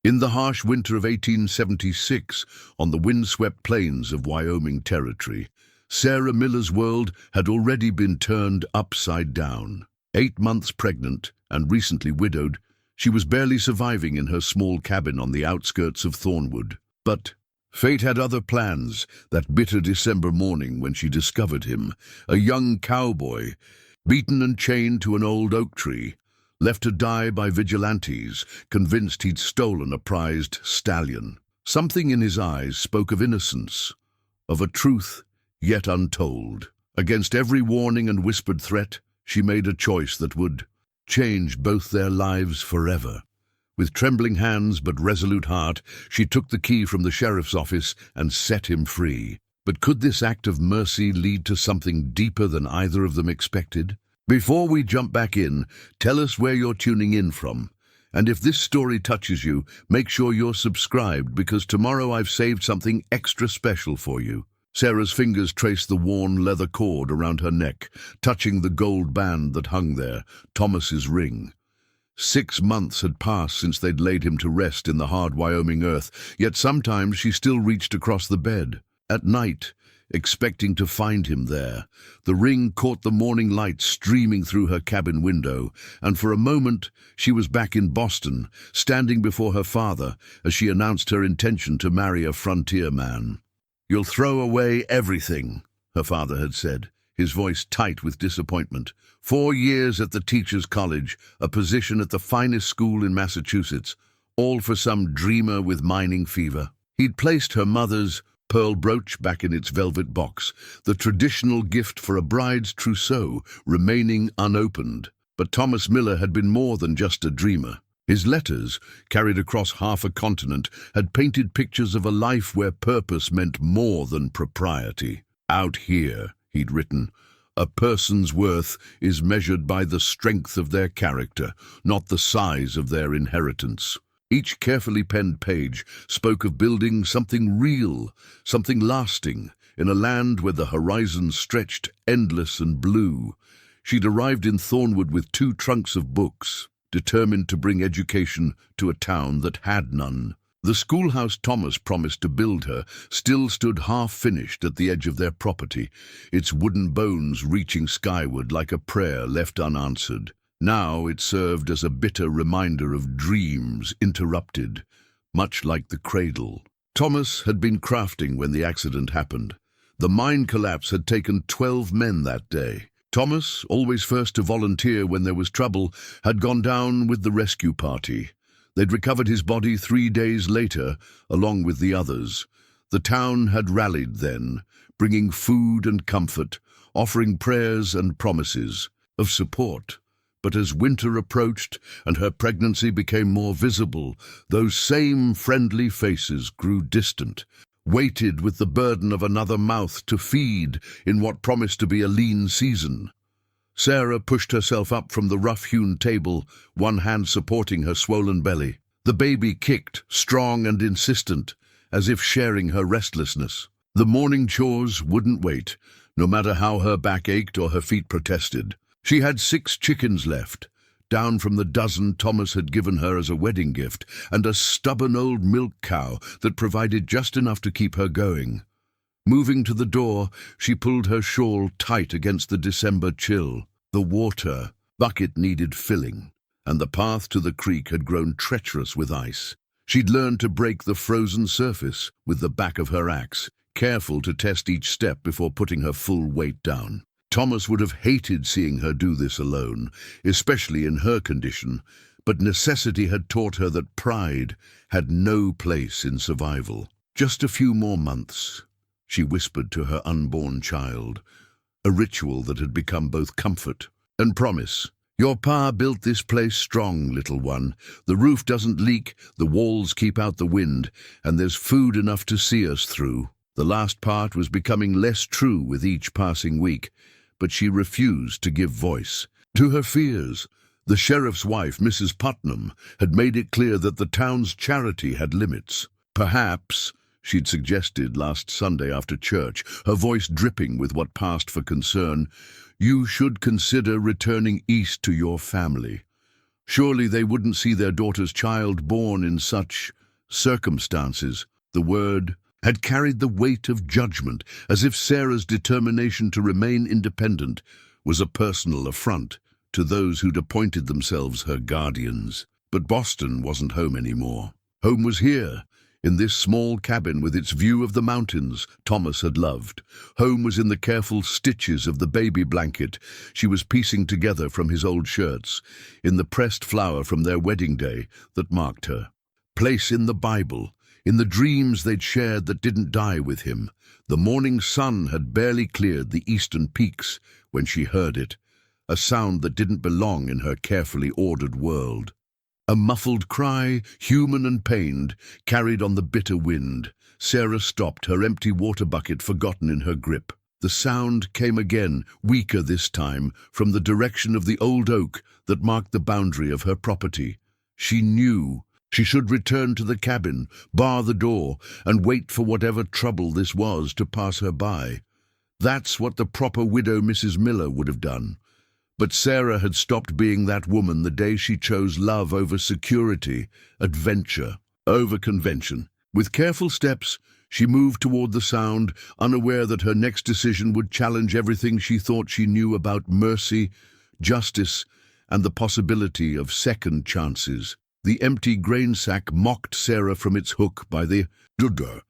In the harsh winter of 1876, on the windswept plains of Wyoming Territory, Sarah Miller's world had already been turned upside down. 8 months pregnant and recently widowed, she was barely surviving in her small cabin on the outskirts of Thornwood. But fate had other plans that bitter December morning when she discovered him, a young cowboy, beaten and chained to an old oak tree, left to die by vigilantes, convinced he'd stolen a prized stallion. Something in his eyes spoke of innocence, of a truth yet untold. Against every warning and whispered threat, she made a choice that would change both their lives forever. With trembling hands but resolute heart, she took the key from the sheriff's office and set him free. But could this act of mercy lead to something deeper than either of them expected? Before we jump back in, tell us where you're tuning in from. And if this story touches you, make sure you're subscribed, because tomorrow I've saved something extra special for you. Sarah's fingers traced the worn leather cord around her neck, touching the gold band that hung there, Thomas's ring. 6 months had passed since they'd laid him to rest in the hard Wyoming earth, yet sometimes she still reached across the bed. At night, expecting to find him there, the ring caught the morning light streaming through her cabin window, and for a moment she was back in Boston, standing before her father as she announced her intention to marry a frontier man. "You'll throw away everything," her father had said, his voice tight with disappointment. 4 years at the teacher's college, a position at the finest school in Massachusetts, all for some dreamer with mining fever. He'd placed her mother's pearl brooch back in its velvet box, the traditional gift for a bride's trousseau remaining unopened. But Thomas Miller had been more than just a dreamer. His letters, carried across half a continent, had painted pictures of a life where purpose meant more than propriety. "Out here," he'd written, "a person's worth is measured by the strength of their character, not the size of their inheritance." Each carefully penned page spoke of building something real, something lasting, in a land where the horizon stretched endless and blue. She'd arrived in Thornwood with 2 trunks of books, determined to bring education to a town that had none. The schoolhouse Thomas promised to build her still stood half-finished at the edge of their property, its wooden bones reaching skyward like a prayer left unanswered. Now it served as a bitter reminder of dreams interrupted, much like the cradle. Thomas had been crafting when the accident happened. The mine collapse had taken 12 men that day. Thomas, always first to volunteer when there was trouble, had gone down with the rescue party. They'd recovered his body 3 days later, along with the others. The town had rallied then, bringing food and comfort, offering prayers and promises of support. But as winter approached and her pregnancy became more visible, those same friendly faces grew distant, weighted with the burden of another mouth to feed in what promised to be a lean season. Sarah pushed herself up from the rough-hewn table, one hand supporting her swollen belly. The baby kicked, strong and insistent, as if sharing her restlessness. The morning chores wouldn't wait, no matter how her back ached or her feet protested. She had 6 chickens left, down from the dozen Thomas had given her as a wedding gift, and a stubborn old milk cow that provided just enough to keep her going. Moving to the door, she pulled her shawl tight against the December chill. The water bucket needed filling, and the path to the creek had grown treacherous with ice. She'd learned to break the frozen surface with the back of her axe, careful to test each step before putting her full weight down. Thomas would have hated seeing her do this alone, especially in her condition, but necessity had taught her that pride had no place in survival. "Just a few more months," she whispered to her unborn child, a ritual that had become both comfort and promise. "Your pa built this place strong, little one. The roof doesn't leak, the walls keep out the wind, and there's food enough to see us through." The last part was becoming less true with each passing week, but she refused to give voice to her fears. The sheriff's wife, Mrs. Putnam, had made it clear that the town's charity had limits. "Perhaps," she'd suggested last Sunday after church, her voice dripping with what passed for concern, "you should consider returning east to your family." Surely they wouldn't see their daughter's child born in such circumstances. The word had carried the weight of judgment, as if Sarah's determination to remain independent was a personal affront to those who'd appointed themselves her guardians. But Boston wasn't home anymore. Home was here, in this small cabin with its view of the mountains Thomas had loved. Home was in the careful stitches of the baby blanket she was piecing together from his old shirts, in the pressed flower from their wedding day that marked her. Place in the Bible, in the dreams they'd shared that didn't die with him. The morning sun had barely cleared the eastern peaks when she heard it, a sound that didn't belong in her carefully ordered world. A muffled cry, human and pained, carried on the bitter wind. Sarah stopped, her empty water bucket forgotten in her grip. The sound came again, weaker this time, from the direction of the old oak that marked the boundary of her property. She knew she should return to the cabin, bar the door, and wait for whatever trouble this was to pass her by. That's what the proper widow Mrs. Miller would have done. But Sarah had stopped being that woman the day she chose love over security, adventure over convention. With careful steps, she moved toward the sound, unaware that her next decision would challenge everything she thought she knew about mercy, justice, and the possibility of second chances. The empty grain sack mocked Sarah from its hook by the dudder.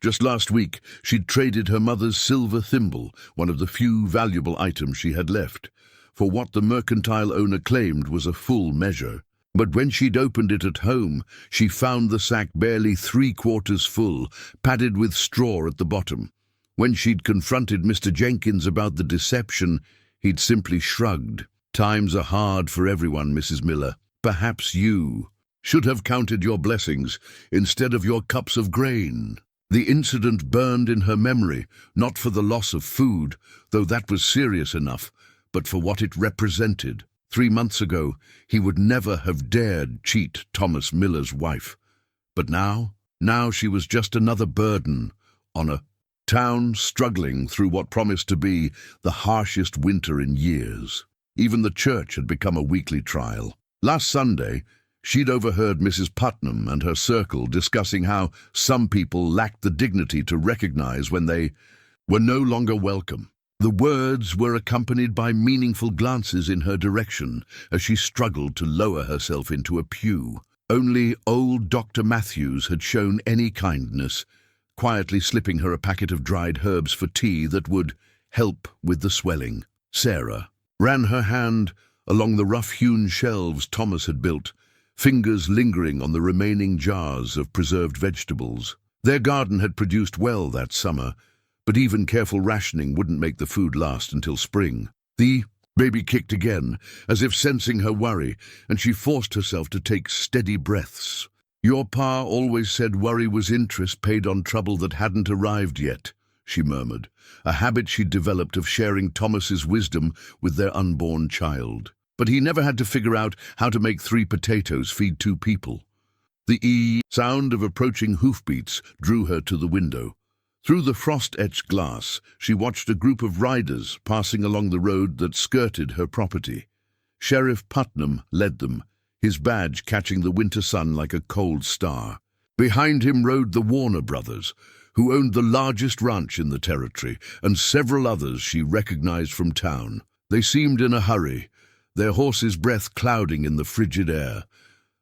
Just last week, she'd traded her mother's silver thimble, one of the few valuable items she had left, for what the mercantile owner claimed was a full measure. But when she'd opened it at home, she found the sack barely 3/4 full, padded with straw at the bottom. When she'd confronted Mr. Jenkins about the deception, he'd simply shrugged. "Times are hard for everyone, Mrs. Miller. Perhaps you should have counted your blessings instead of your cups of grain." The incident burned in her memory, not for the loss of food, though that was serious enough, but for what it represented. 3 months ago, he would never have dared cheat Thomas Miller's wife. But now she was just another burden on a town struggling through what promised to be the harshest winter in years. Even the church had become a weekly trial. Last Sunday, she'd overheard Mrs. Putnam and her circle discussing how some people lacked the dignity to recognize when they were no longer welcome. The words were accompanied by meaningful glances in her direction as she struggled to lower herself into a pew. Only old Dr. Matthews had shown any kindness, quietly slipping her a packet of dried herbs for tea that would help with the swelling. Sarah ran her hand along the rough-hewn shelves Thomas had built, fingers lingering on the remaining jars of preserved vegetables. Their garden had produced well that summer, but even careful rationing wouldn't make the food last until spring. The baby kicked again, as if sensing her worry, and she forced herself to take steady breaths. "Your pa always said worry was interest paid on trouble that hadn't arrived yet," she murmured, a habit she'd developed of sharing Thomas's wisdom with their unborn child. But he never had to figure out how to make 3 potatoes feed 2 people. The sound of approaching hoofbeats drew her to the window. Through the frost-etched glass, she watched a group of riders passing along the road that skirted her property. Sheriff Putnam led them, his badge catching the winter sun like a cold star. Behind him rode the Warner brothers, who owned the largest ranch in the territory, and several others she recognized from town. They seemed in a hurry, their horses' breath clouding in the frigid air.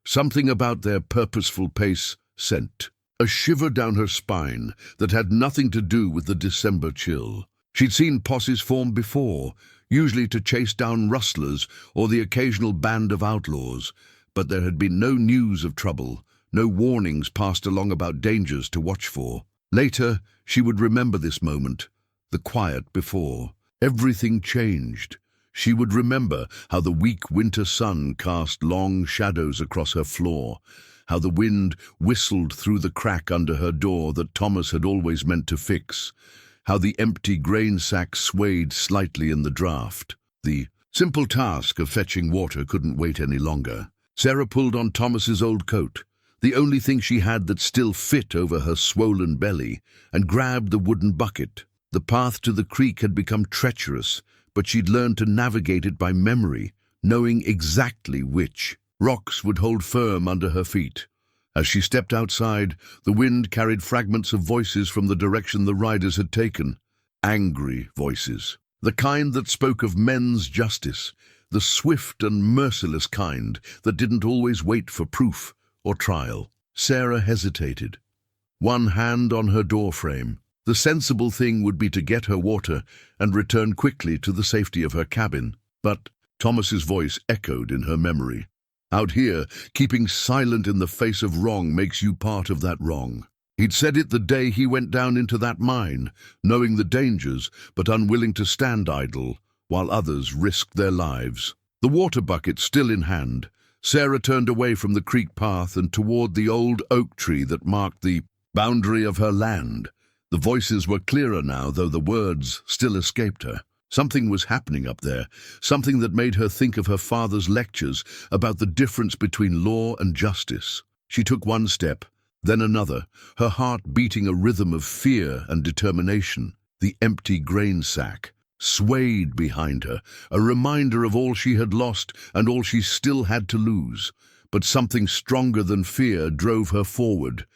Something about their purposeful pace sent a shiver down her spine that had nothing to do with the December chill. She'd seen posses form before, usually to chase down rustlers or the occasional band of outlaws, but there had been no news of trouble, no warnings passed along about dangers to watch for. Later, she would remember this moment, the quiet before. Everything changed. She would remember how the weak winter sun cast long shadows across her floor, how the wind whistled through the crack under her door that Thomas had always meant to fix, how the empty grain sack swayed slightly in the draft. The simple task of fetching water couldn't wait any longer. Sarah pulled on Thomas's old coat, the only thing she had that still fit over her swollen belly, and grabbed the wooden bucket. The path to the creek had become treacherous, but she'd learned to navigate it by memory, knowing exactly which Rocks would hold firm under her feet. As she stepped outside, the wind carried fragments of voices from the direction the riders had taken. Angry voices. The kind that spoke of men's justice. The swift and merciless kind that didn't always wait for proof or trial. Sarah hesitated. One hand on her doorframe. The sensible thing would be to get her water and return quickly to the safety of her cabin. But Thomas's voice echoed in her memory. Out here, keeping silent in the face of wrong makes you part of that wrong. He'd said it the day he went down into that mine, knowing the dangers but unwilling to stand idle, while others risked their lives. The water bucket still in hand, Sarah turned away from the creek path and toward the old oak tree that marked the boundary of her land. The voices were clearer now, though the words still escaped her. Something was happening up there, something that made her think of her father's lectures about the difference between law and justice. She took one step, then another, her heart beating a rhythm of fear and determination. The empty grain sack swayed behind her, a reminder of all she had lost and all she still had to lose. But something stronger than fear drove her forward.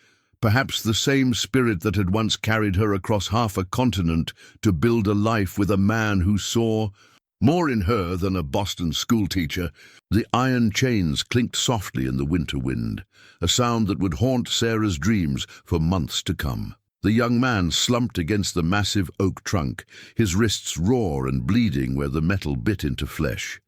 Perhaps the same spirit that had once carried her across half a continent to build a life with a man who saw more in her than a Boston schoolteacher. The iron chains clinked softly in the winter wind, a sound that would haunt Sarah's dreams for months to come. The young man slumped against the massive oak trunk, his wrists raw and bleeding where the metal bit into flesh.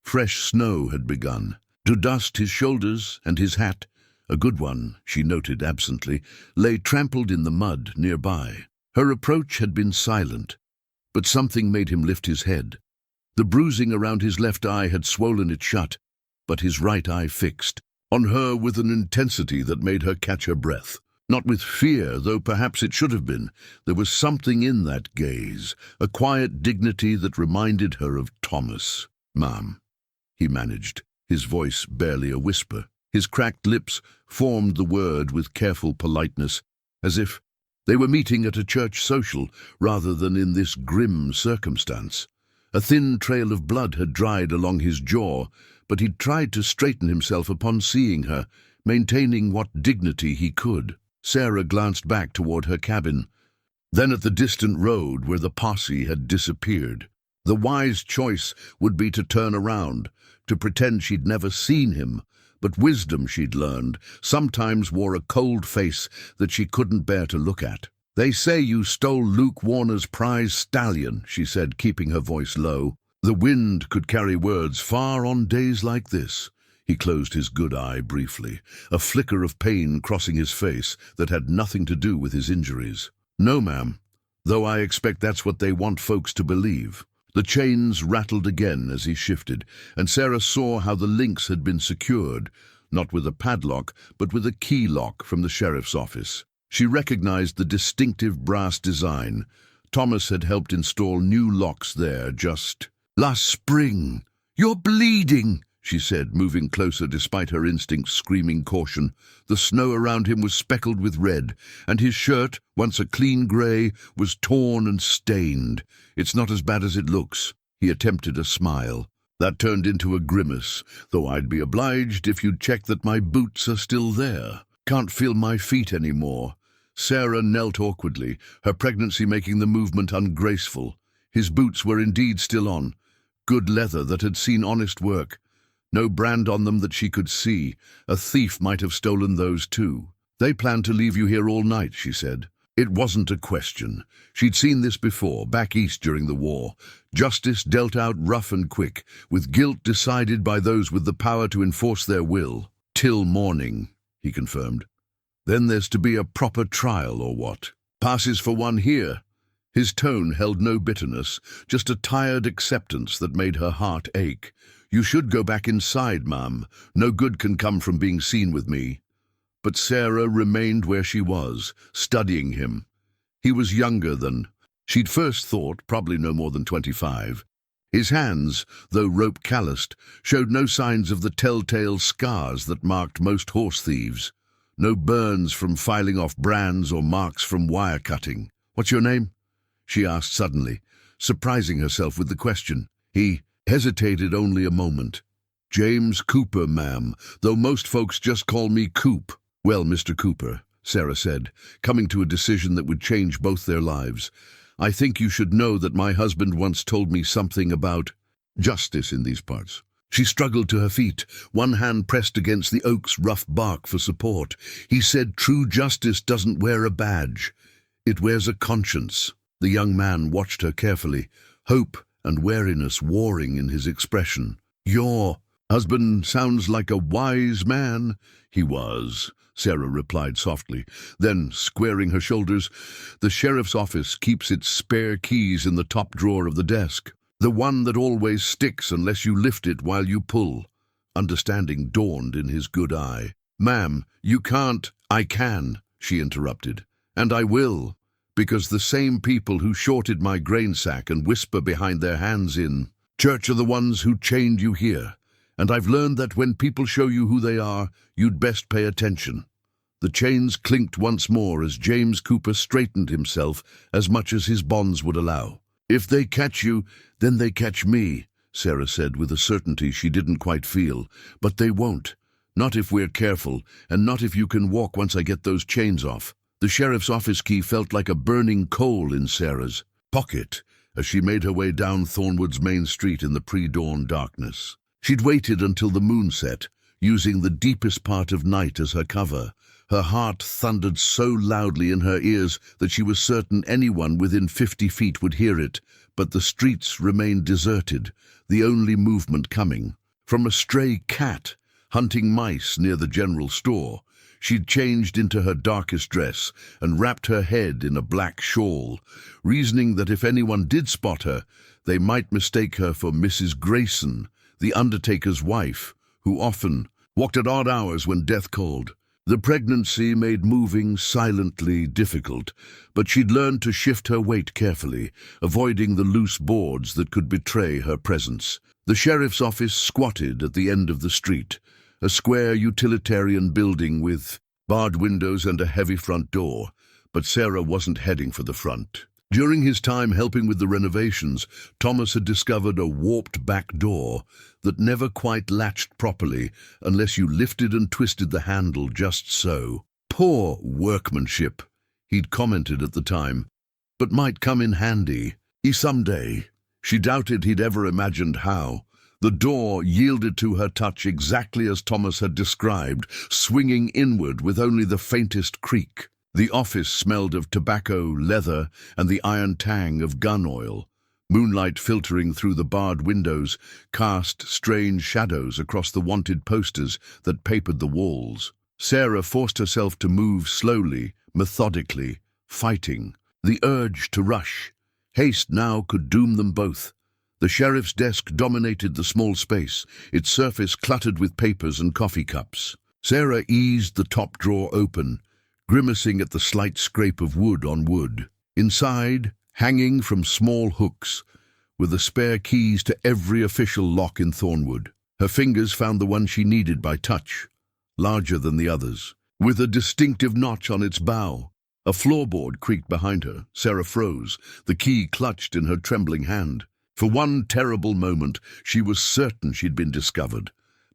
Fresh snow had begun to dust his shoulders, and his hat, a good one, she noted absently, lay trampled in the mud nearby. Her approach had been silent, but something made him lift his head. The bruising around his left eye had swollen it shut, but his right eye fixed on her with an intensity that made her catch her breath. Not with fear, though perhaps it should have been. There was something in that gaze, a quiet dignity that reminded her of Thomas. "Ma'am," he managed, his voice barely a whisper. His cracked lips formed the word with careful politeness, as if they were meeting at a church social rather than in this grim circumstance. A thin trail of blood had dried along his jaw, but he'd tried to straighten himself upon seeing her, maintaining what dignity he could. Sarah glanced back toward her cabin, then at the distant road where the posse had disappeared. The wise choice would be to turn around, to pretend she'd never seen him, but wisdom, she'd learned, sometimes wore a cold face that she couldn't bear to look at. "They say you stole Luke Warner's prize stallion," she said, keeping her voice low. The wind could carry words far on days like this. He closed his good eye briefly, a flicker of pain crossing his face that had nothing to do with his injuries. "No, ma'am, though I expect that's what they want folks to believe." The chains rattled again as he shifted, and Sarah saw how the links had been secured, not with a padlock, but with a key lock from the sheriff's office. She recognized the distinctive brass design. Thomas had helped install new locks there just last spring. "You're bleeding," she said, moving closer despite her instincts screaming caution. The snow around him was speckled with red, and his shirt, once a clean grey, was torn and stained. "It's not as bad as it looks." He attempted a smile. That turned into a grimace, "though I'd be obliged if you'd check that my boots are still there. Can't feel my feet anymore." Sarah knelt awkwardly, her pregnancy making the movement ungraceful. His boots were indeed still on, good leather that had seen honest work. No brand on them that she could see. A thief might have stolen those too. "They planned to leave you here all night," she said. It wasn't a question. She'd seen this before, back east during the war. Justice dealt out rough and quick, with guilt decided by those with the power to enforce their will. "Till morning," he confirmed. "Then there's to be a proper trial, or what? Passes for one here." His tone held no bitterness, just a tired acceptance that made her heart ache. "You should go back inside, ma'am. No good can come from being seen with me." But Sarah remained where she was, studying him. He was younger than she'd first thought, probably no more than 25. His hands, though rope-calloused, showed no signs of the telltale scars that marked most horse thieves. No burns from filing off brands or marks from wire cutting. "What's your name?" she asked suddenly, surprising herself with the question. He hesitated only a moment. James Cooper, ma'am, though most folks just call me Coop. Well, Mr. Cooper, Sarah said, coming to a decision that would change both their lives, I think you should know that my husband once told me something about justice in these parts. She struggled to her feet, one hand pressed against the oak's rough bark for support. He said true justice doesn't wear a badge. It wears a conscience. The young man watched her carefully, hope and wariness warring in his expression. Your husband sounds like a wise man. He was, Sarah replied softly. Then, squaring her shoulders, the sheriff's office keeps its spare keys in the top drawer of the desk. The one that always sticks unless you lift it while you pull. Understanding dawned in his good eye. Ma'am, you can't. I can, she interrupted. And I will, because the same people who shorted my grain sack and whisper behind their hands in church are the ones who chained you here. And I've learned that when people show you who they are, you'd best pay attention. The chains clinked once more as James Cooper straightened himself as much as his bonds would allow. If they catch you, then they catch me, Sarah said with a certainty she didn't quite feel. But they won't. Not if we're careful, and not if you can walk once I get those chains off. The sheriff's office key felt like a burning coal in Sarah's pocket as she made her way down Thornwood's main street in the pre-dawn darkness. She'd waited until the moon set, using the deepest part of night as her cover. Her heart thundered so loudly in her ears that she was certain anyone within 50 feet would hear it, but the streets remained deserted, the only movement coming from a stray cat hunting mice near the general store. She'd changed into her darkest dress and wrapped her head in a black shawl, reasoning that if anyone did spot her, they might mistake her for Mrs. Grayson, the undertaker's wife, who often walked at odd hours when death called. The pregnancy made moving silently difficult, but she'd learned to shift her weight carefully, avoiding the loose boards that could betray her presence. The sheriff's office squatted at the end of the street, a square utilitarian building with barred windows and a heavy front door, but Sarah wasn't heading for the front. During his time helping with the renovations, Thomas had discovered a warped back door that never quite latched properly unless you lifted and twisted the handle just so. Poor workmanship, he'd commented at the time, but might come in handy. Someday. She doubted he'd ever imagined how. The door yielded to her touch exactly as Thomas had described, swinging inward with only the faintest creak. The office smelled of tobacco, leather, and the iron tang of gun oil. Moonlight filtering through the barred windows cast strange shadows across the wanted posters that papered the walls. Sarah forced herself to move slowly, methodically, fighting the urge to rush. Haste now could doom them both. The sheriff's desk dominated the small space, its surface cluttered with papers and coffee cups. Sarah eased the top drawer open, grimacing at the slight scrape of wood on wood. Inside, hanging from small hooks, were the spare keys to every official lock in Thornwood. Her fingers found the one she needed by touch, larger than the others, with a distinctive notch on its bow. A floorboard creaked behind her. Sarah froze, the key clutched in her trembling hand. For one terrible moment, she was certain she'd been discovered.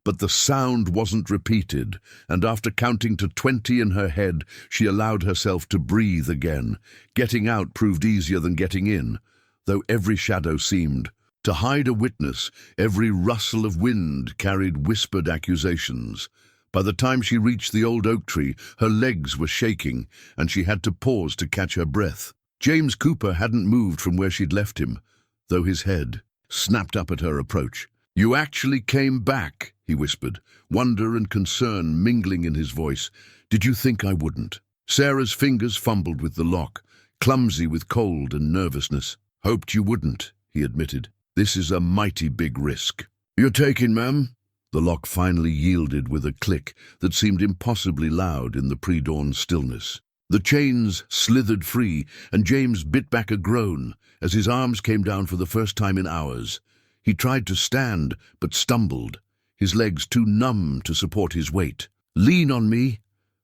But the sound wasn't repeated, and after counting to 20 in her head, she allowed herself to breathe again. Getting out proved easier than getting in, though every shadow seemed to hide a witness. Every rustle of wind carried whispered accusations. By the time she reached the old oak tree, her legs were shaking, and she had to pause to catch her breath. James Cooper hadn't moved from where she'd left him, though his head snapped up at her approach. "You actually came back," he whispered, wonder and concern mingling in his voice. "Did you think I wouldn't?" Sarah's fingers fumbled with the lock, clumsy with cold and nervousness. "Hoped you wouldn't," he admitted. "This is a mighty big risk." "You're taking, ma'am?" The lock finally yielded with a click that seemed impossibly loud in the pre-dawn stillness. The chains slithered free, and James bit back a groan as his arms came down for the first time in hours. He tried to stand, but stumbled, his legs too numb to support his weight. "Lean on me,"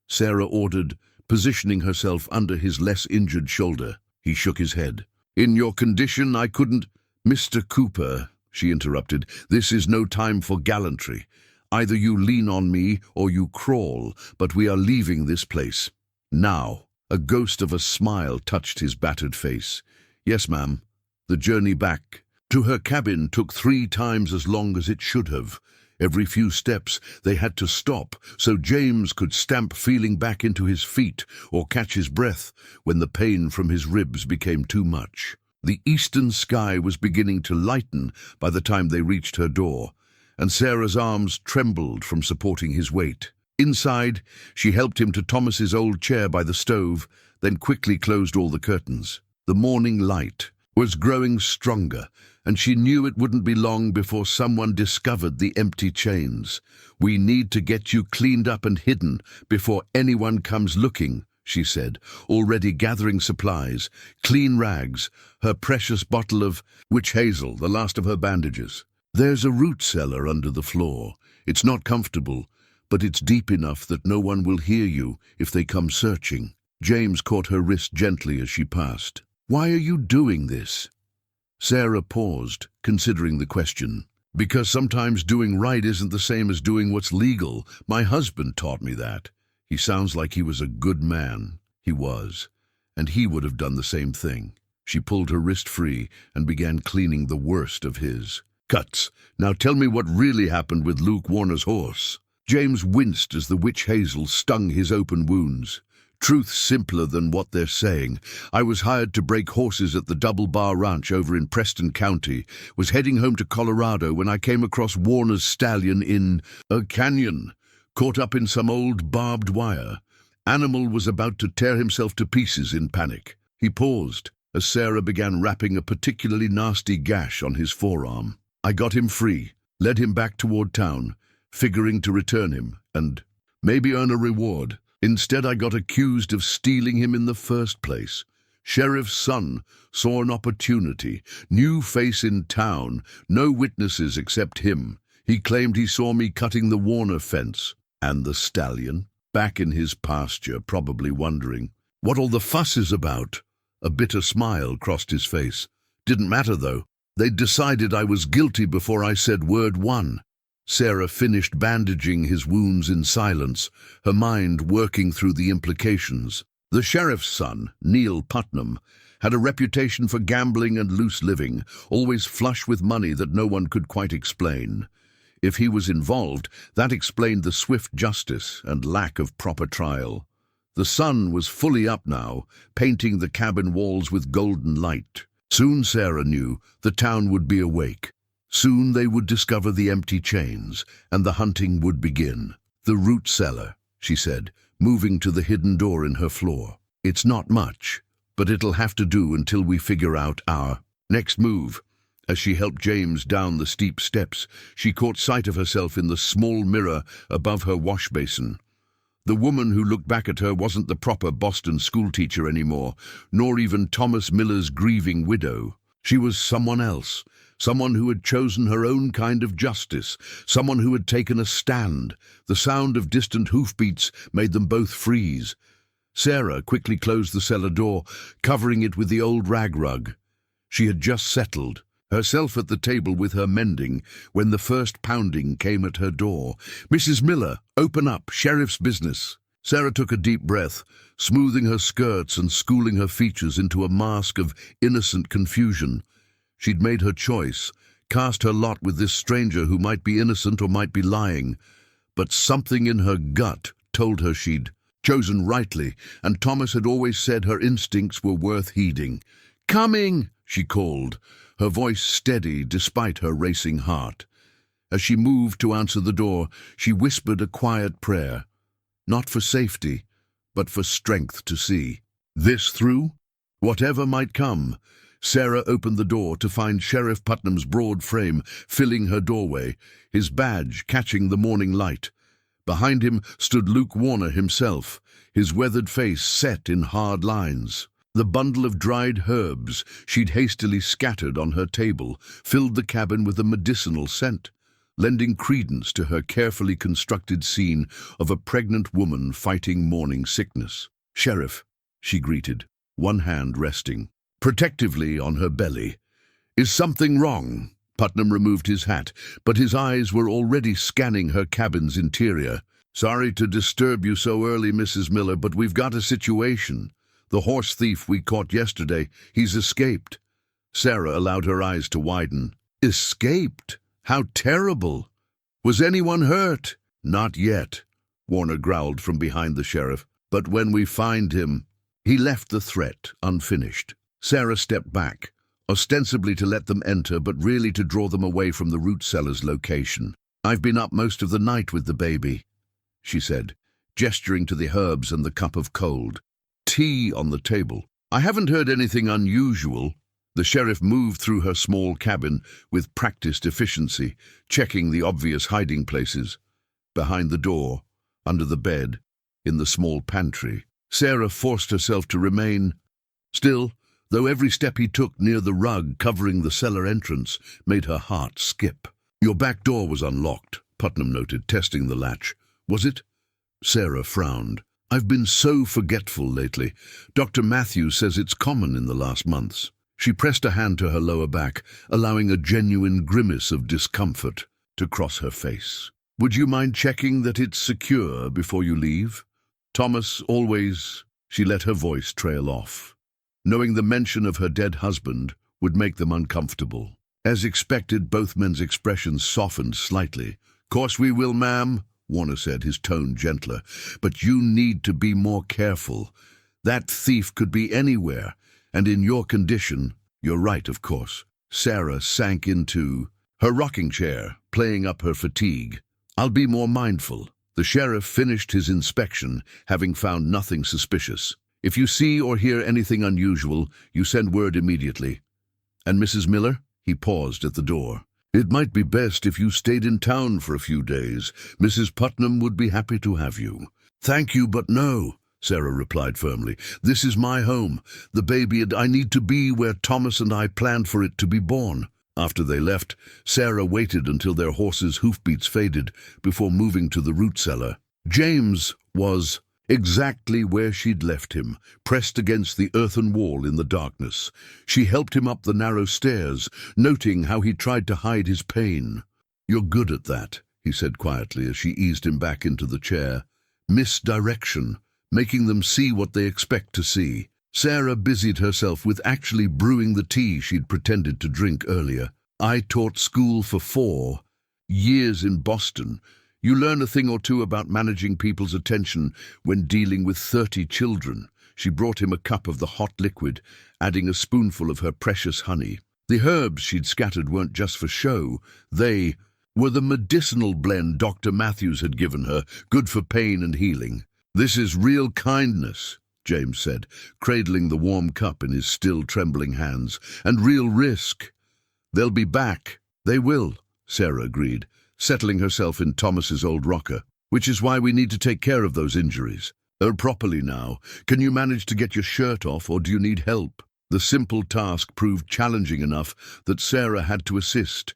Sarah ordered, positioning herself under his less injured shoulder. He shook his head. "In your condition, I couldn't—" "Mr. Cooper," she interrupted. "This is no time for gallantry. Either you lean on me or you crawl, but we are leaving this place. Now." A ghost of a smile touched his battered face. "Yes, ma'am. The journey back to her cabin took 3 times as long as it should have. Every few steps they had to stop so James could stamp feeling back into his feet or catch his breath when the pain from his ribs became too much. The eastern sky was beginning to lighten by the time they reached her door, and Sarah's arms trembled from supporting his weight. Inside, she helped him to Thomas's old chair by the stove, then quickly closed all the curtains. The morning light was growing stronger, and she knew it wouldn't be long before someone discovered the empty chains. "We need to get you cleaned up and hidden before anyone comes looking," she said, already gathering supplies, clean rags, her precious bottle of witch hazel, the last of her bandages. "There's a root cellar under the floor. It's not comfortable, but it's deep enough that no one will hear you if they come searching." James caught her wrist gently as she passed. "Why are you doing this?" Sarah paused, considering the question. "Because sometimes doing right isn't the same as doing what's legal. My husband taught me that. He sounds like he was a good man." He was, and he would have done the same thing. She pulled her wrist free and began cleaning the worst of his cuts. "Now tell me what really happened with Luke Warner's horse." James winced as the witch hazel stung his open wounds. "Truth simpler than what they're saying. I was hired to break horses at the Double Bar Ranch over in Preston County. Was heading home to Colorado when I came across Warner's stallion in a canyon, caught up in some old barbed wire. Animal was about to tear himself to pieces in panic." He paused as Sarah began wrapping a particularly nasty gash on his forearm. "I got him free, led him back toward town, figuring to return him and maybe earn a reward. Instead, I got accused of stealing him in the first place. Sheriff's son saw an opportunity. New face in town, no witnesses except him. He claimed he saw me cutting the Warner fence. And the stallion, back in his pasture, probably wondering what all the fuss is about." A bitter smile crossed his face. "Didn't matter, though. They'd decided I was guilty before I said word one." Sarah finished bandaging his wounds in silence, her mind working through the implications. The sheriff's son, Neil Putnam, had a reputation for gambling and loose living, always flush with money that no one could quite explain. If he was involved, that explained the swift justice and lack of proper trial. The sun was fully up now, painting the cabin walls with golden light. Soon, Sarah knew, the town would be awake. Soon they would discover the empty chains, and the hunting would begin. "The root cellar," she said, moving to the hidden door in her floor. "It's not much, but it'll have to do until we figure out our next move." As she helped James down the steep steps, she caught sight of herself in the small mirror above her wash basin. The woman who looked back at her wasn't the proper Boston schoolteacher anymore, nor even Thomas Miller's grieving widow. She was someone else. Someone who had chosen her own kind of justice, someone who had taken a stand. The sound of distant hoofbeats made them both freeze. Sarah quickly closed the cellar door, covering it with the old rag rug. She had just settled, herself at the table with her mending, when the first pounding came at her door. "Mrs. Miller, open up, sheriff's business." Sarah took a deep breath, smoothing her skirts and schooling her features into a mask of innocent confusion. She'd made her choice, cast her lot with this stranger who might be innocent or might be lying. But something in her gut told her she'd chosen rightly, and Thomas had always said her instincts were worth heeding. "Coming!" she called, her voice steady despite her racing heart. As she moved to answer the door, she whispered a quiet prayer, not for safety, but for strength to see this through, whatever might come. Sarah opened the door to find Sheriff Putnam's broad frame filling her doorway, his badge catching the morning light. Behind him stood Luke Warner himself, his weathered face set in hard lines. The bundle of dried herbs she'd hastily scattered on her table filled the cabin with a medicinal scent, lending credence to her carefully constructed scene of a pregnant woman fighting morning sickness. "Sheriff," she greeted, one hand resting protectively on her belly. "Is something wrong?" Putnam removed his hat, but his eyes were already scanning her cabin's interior. "Sorry to disturb you so early, Mrs. Miller, but we've got a situation. The horse thief we caught yesterday, he's escaped." Sarah allowed her eyes to widen. "Escaped? How terrible! Was anyone hurt?" "Not yet," Warner growled from behind the sheriff. "But when we find him—" He left the threat unfinished. Sarah stepped back, ostensibly to let them enter, but really to draw them away from the root cellar's location. "I've been up most of the night with the baby," she said, gesturing to the herbs and the cup of cold tea on the table. "I haven't heard anything unusual." The sheriff moved through her small cabin with practiced efficiency, checking the obvious hiding places. Behind the door, under the bed, in the small pantry. Sarah forced herself to remain still, though every step he took near the rug covering the cellar entrance made her heart skip. "Your back door was unlocked," Putnam noted, testing the latch. "Was it?" Sarah frowned. "I've been so forgetful lately. Dr. Matthews says it's common in the last months." She pressed a hand to her lower back, allowing a genuine grimace of discomfort to cross her face. "Would you mind checking that it's secure before you leave? Thomas always—" She let her voice trail off, knowing the mention of her dead husband would make them uncomfortable. As expected, both men's expressions softened slightly. "Course we will, ma'am," Warner said, his tone gentler. "But you need to be more careful. That thief could be anywhere, and in your condition—" "You're right, of course." Sarah sank into her rocking chair, playing up her fatigue. "I'll be more mindful." The sheriff finished his inspection, having found nothing suspicious. "If you see or hear anything unusual, you send word immediately." "And Mrs. Miller?" He paused at the door. "It might be best if you stayed in town for a few days. Mrs. Putnam would be happy to have you." "Thank you, but no," Sarah replied firmly. "This is my home. The baby and I need to be where Thomas and I planned for it to be born." After they left, Sarah waited until their horses' hoofbeats faded before moving to the root cellar. James was exactly where she'd left him, pressed against the earthen wall in the darkness. She helped him up the narrow stairs, noting how he tried to hide his pain. "You're good at that," he said quietly as she eased him back into the chair. "Misdirection, making them see what they expect to see." Sarah busied herself with actually brewing the tea she'd pretended to drink earlier. "I taught school for 4 years in Boston. You learn a thing or two about managing people's attention when dealing with 30 children. She brought him a cup of the hot liquid, adding a spoonful of her precious honey. The herbs she'd scattered weren't just for show. They were the medicinal blend Dr. Matthews had given her, good for pain and healing. "This is real kindness," James said, cradling the warm cup in his still trembling hands, "and real risk." "They'll be back." "They will," Sarah agreed, settling herself in Thomas's old rocker. "Which is why we need to take care of those injuries." Properly now. Can you manage to get your shirt off, or do you need help?" The simple task proved challenging enough that Sarah had to assist,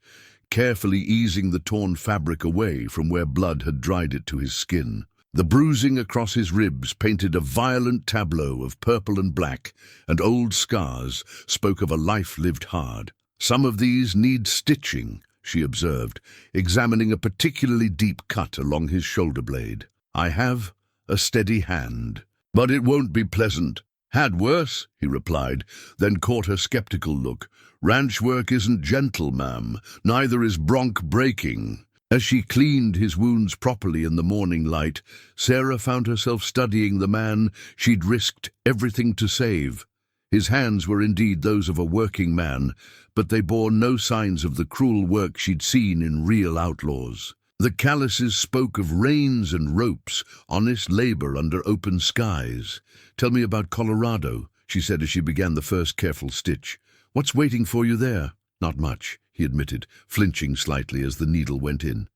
carefully easing the torn fabric away from where blood had dried it to his skin. The bruising across his ribs painted a violent tableau of purple and black, and old scars spoke of a life lived hard. "Some of these need stitching," she observed, examining a particularly deep cut along his shoulder blade. "I have a steady hand, but it won't be pleasant." "Had worse," he replied, then caught her skeptical look. "Ranch work isn't gentle, ma'am. Neither is bronch breaking." As she cleaned his wounds properly in the morning light, Sarah found herself studying the man she'd risked everything to save. His hands were indeed those of a working man, but they bore no signs of the cruel work she'd seen in real outlaws. The calluses spoke of reins and ropes, honest labor under open skies. "Tell me about Colorado," she said as she began the first careful stitch. "What's waiting for you there?" "Not much," he admitted, flinching slightly as the needle went in.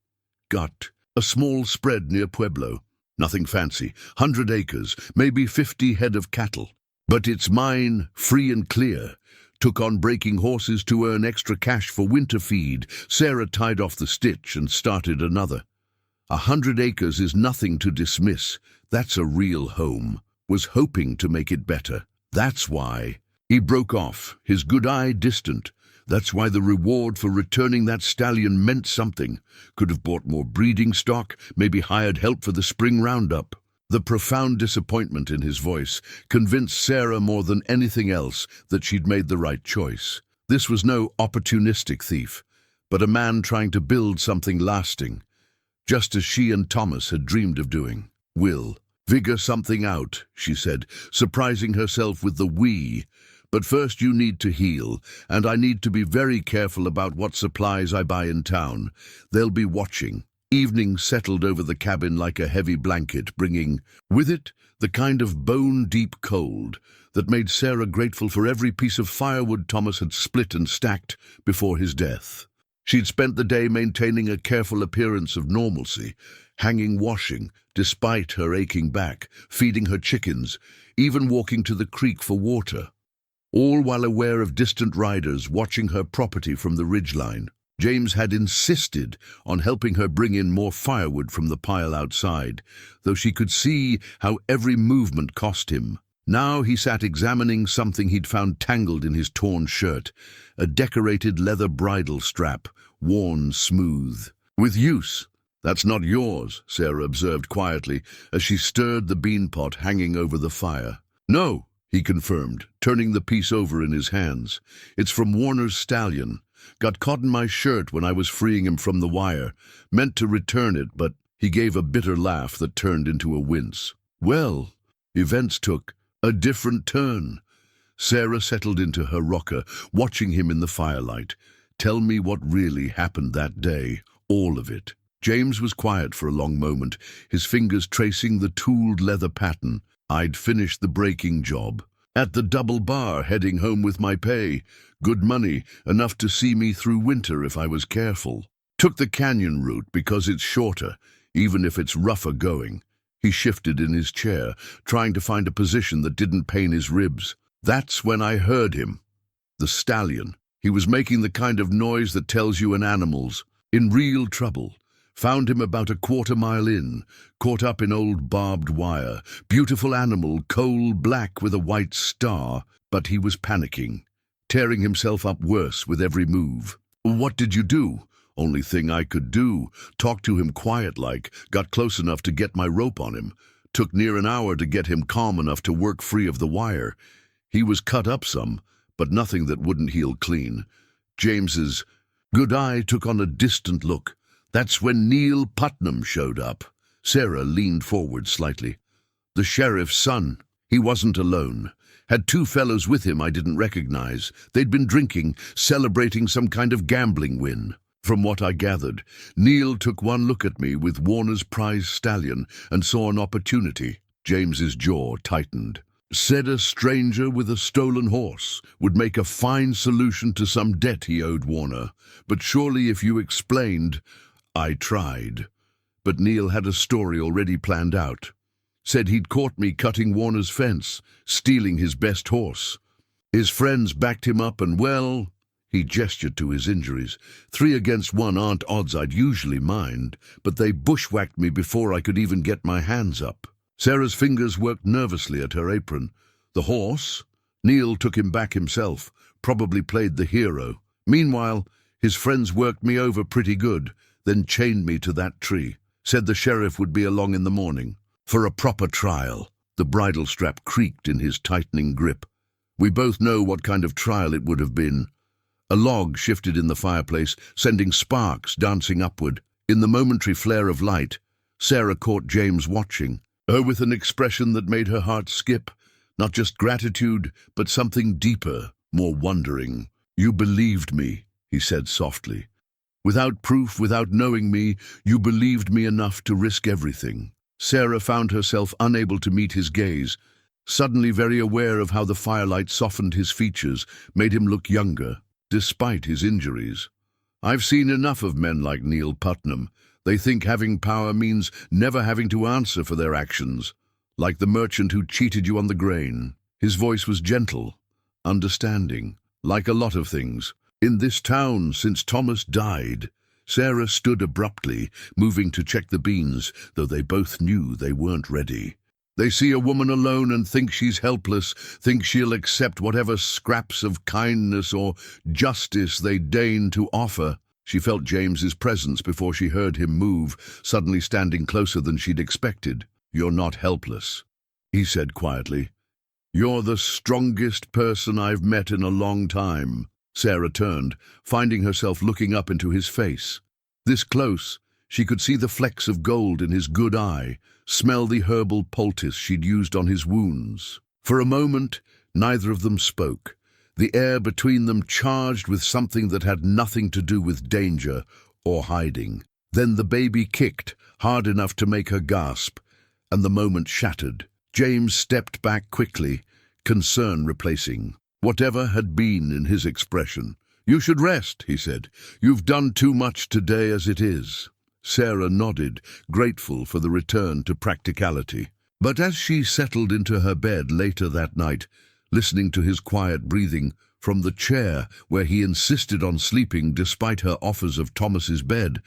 "Got a small spread near Pueblo. Nothing fancy. 100 acres, maybe 50 head of cattle. But it's mine, free and clear. Took on breaking horses to earn extra cash for winter feed." Sarah tied off the stitch and started another. 100 acres is nothing to dismiss. That's a real home. Was hoping to make it better. That's why. He broke off, his good eye distant. That's why the reward for returning that stallion meant something. Could have bought more breeding stock, maybe hired help for the spring roundup. The profound disappointment in his voice convinced Sarah more than anything else that she'd made the right choice. This was no opportunistic thief, but a man trying to build something lasting, just as she and Thomas had dreamed of doing. "We'll figure something out," she said, surprising herself with the "we." "But first you need to heal, and I need to be very careful about what supplies I buy in town. They'll be watching." Evening settled over the cabin like a heavy blanket, bringing with it the kind of bone-deep cold that made Sarah grateful for every piece of firewood Thomas had split and stacked before his death. She'd spent the day maintaining a careful appearance of normalcy, hanging washing, despite her aching back, feeding her chickens, even walking to the creek for water, all while aware of distant riders watching her property from the ridgeline. James had insisted on helping her bring in more firewood from the pile outside, though she could see how every movement cost him. Now he sat examining something he'd found tangled in his torn shirt, a decorated leather bridle strap, worn smooth. "With use. That's not yours," Sarah observed quietly as she stirred the bean pot hanging over the fire. "No," he confirmed, turning the piece over in his hands. "It's from Warner's stallion. Got caught in my shirt when I was freeing him from the wire. Meant to return it, but..." He gave a bitter laugh that turned into a wince. "Well, events took a different turn." Sarah settled into her rocker, watching him in the firelight. "Tell me what really happened that day, all of it." James was quiet for a long moment, his fingers tracing the tooled leather pattern. "I'd finished the breaking job. At the double bar, heading home with my pay. Good money, enough to see me through winter if I was careful. Took the canyon route because it's shorter, even if it's rougher going." He shifted in his chair, trying to find a position that didn't pain his ribs. "That's when I heard him. The stallion. He was making the kind of noise that tells you an animal's in real trouble. Found him about a quarter-mile in, caught up in old barbed wire. Beautiful animal, coal black with a white star, but he was panicking, tearing himself up worse with every move." "What did you do?" "Only thing I could do. Talk to him quiet-like, got close enough to get my rope on him. Took near an hour to get him calm enough to work free of the wire. He was cut up some, but nothing that wouldn't heal clean." James's good eye took on a distant look. "That's when Neil Putnam showed up." Sarah leaned forward slightly. "The sheriff's son. He wasn't alone. Had two fellows with him I didn't recognize. They'd been drinking, celebrating some kind of gambling win. From what I gathered, Neil took one look at me with Warner's prize stallion and saw an opportunity." James's jaw tightened. "Said a stranger with a stolen horse would make a fine solution to some debt he owed Warner. But surely if you explained..." "I tried. But Neil had a story already planned out. Said he'd caught me cutting Warner's fence, stealing his best horse. His friends backed him up and, well..." He gestured to his injuries. 3 against 1 aren't odds I'd usually mind, but they bushwhacked me before I could even get my hands up." Sarah's fingers worked nervously at her apron. "The horse? Neil took him back himself, probably played the hero. Meanwhile, his friends worked me over pretty good, then chained me to that tree. Said the sheriff would be along in the morning for a proper trial." The bridle strap creaked in his tightening grip. "We both know what kind of trial it would have been." A log shifted in the fireplace, sending sparks dancing upward. In the momentary flare of light, Sarah caught James watching her with an expression that made her heart skip. Not just gratitude, but something deeper, more wondering. "You believed me," he said softly. "Without proof, without knowing me, you believed me enough to risk everything." Sarah found herself unable to meet his gaze, suddenly very aware of how the firelight softened his features, made him look younger, despite his injuries. "I've seen enough of men like Neil Putnam. They think having power means never having to answer for their actions, like the merchant who cheated you on the grain." His voice was gentle, understanding, like a lot of things. "In this town since Thomas died." Sarah stood abruptly, moving to check the beans, though they both knew they weren't ready. They see a woman alone and think she's helpless, think she'll accept whatever scraps of kindness or justice they deign to offer. She felt James's presence before she heard him move, suddenly standing closer than she'd expected. "You're not helpless," he said quietly. "You're the strongest person I've met in a long time." Sarah turned, finding herself looking up into his face. This close, she could see the flecks of gold in his good eye, smell the herbal poultice she'd used on his wounds. For a moment, neither of them spoke, the air between them charged with something that had nothing to do with danger or hiding. Then the baby kicked, hard enough to make her gasp, and the moment shattered. James stepped back quickly, concern replacing whatever had been in his expression. "You should rest," he said. "You've done too much today as it is." Sarah nodded, grateful for the return to practicality. But as she settled into her bed later that night, listening to his quiet breathing from the chair where he insisted on sleeping despite her offers of Thomas's bed,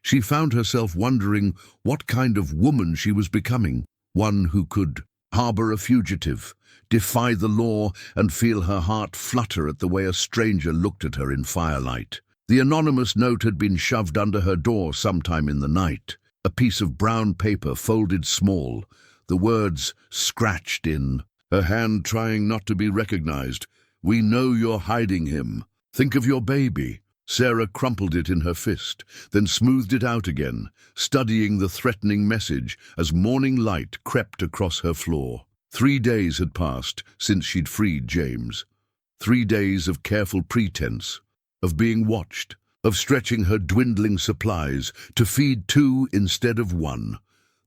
she found herself wondering what kind of woman she was becoming. One who could harbor a fugitive, defy the law, and feel her heart flutter at the way a stranger looked at her in firelight. The anonymous note had been shoved under her door sometime in the night, a piece of brown paper folded small, the words scratched in, her hand trying not to be recognized. "We know you're hiding him. Think of your baby." Sarah crumpled it in her fist, then smoothed it out again, studying the threatening message as morning light crept across her floor. 3 days had passed since she'd freed James. 3 days of careful pretense, of being watched, of stretching her dwindling supplies to feed 2 instead of 1.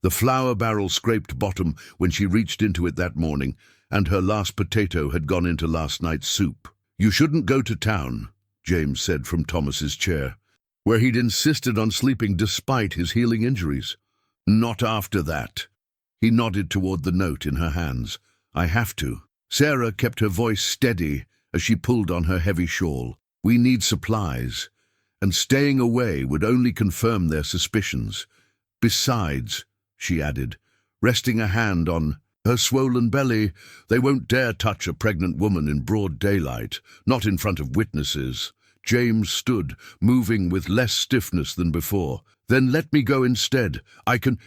The flour barrel scraped bottom when she reached into it that morning, and her last potato had gone into last night's soup. "You shouldn't go to town," James said from Thomas's chair, where he'd insisted on sleeping despite his healing injuries. "Not after that." He nodded toward the note in her hands. "I have to." Sarah kept her voice steady as she pulled on her heavy shawl. "We need supplies, and staying away would only confirm their suspicions. Besides," she added, resting a hand on her swollen belly, "they won't dare touch a pregnant woman in broad daylight, not in front of witnesses." James stood, moving with less stiffness than before. "Then let me go instead.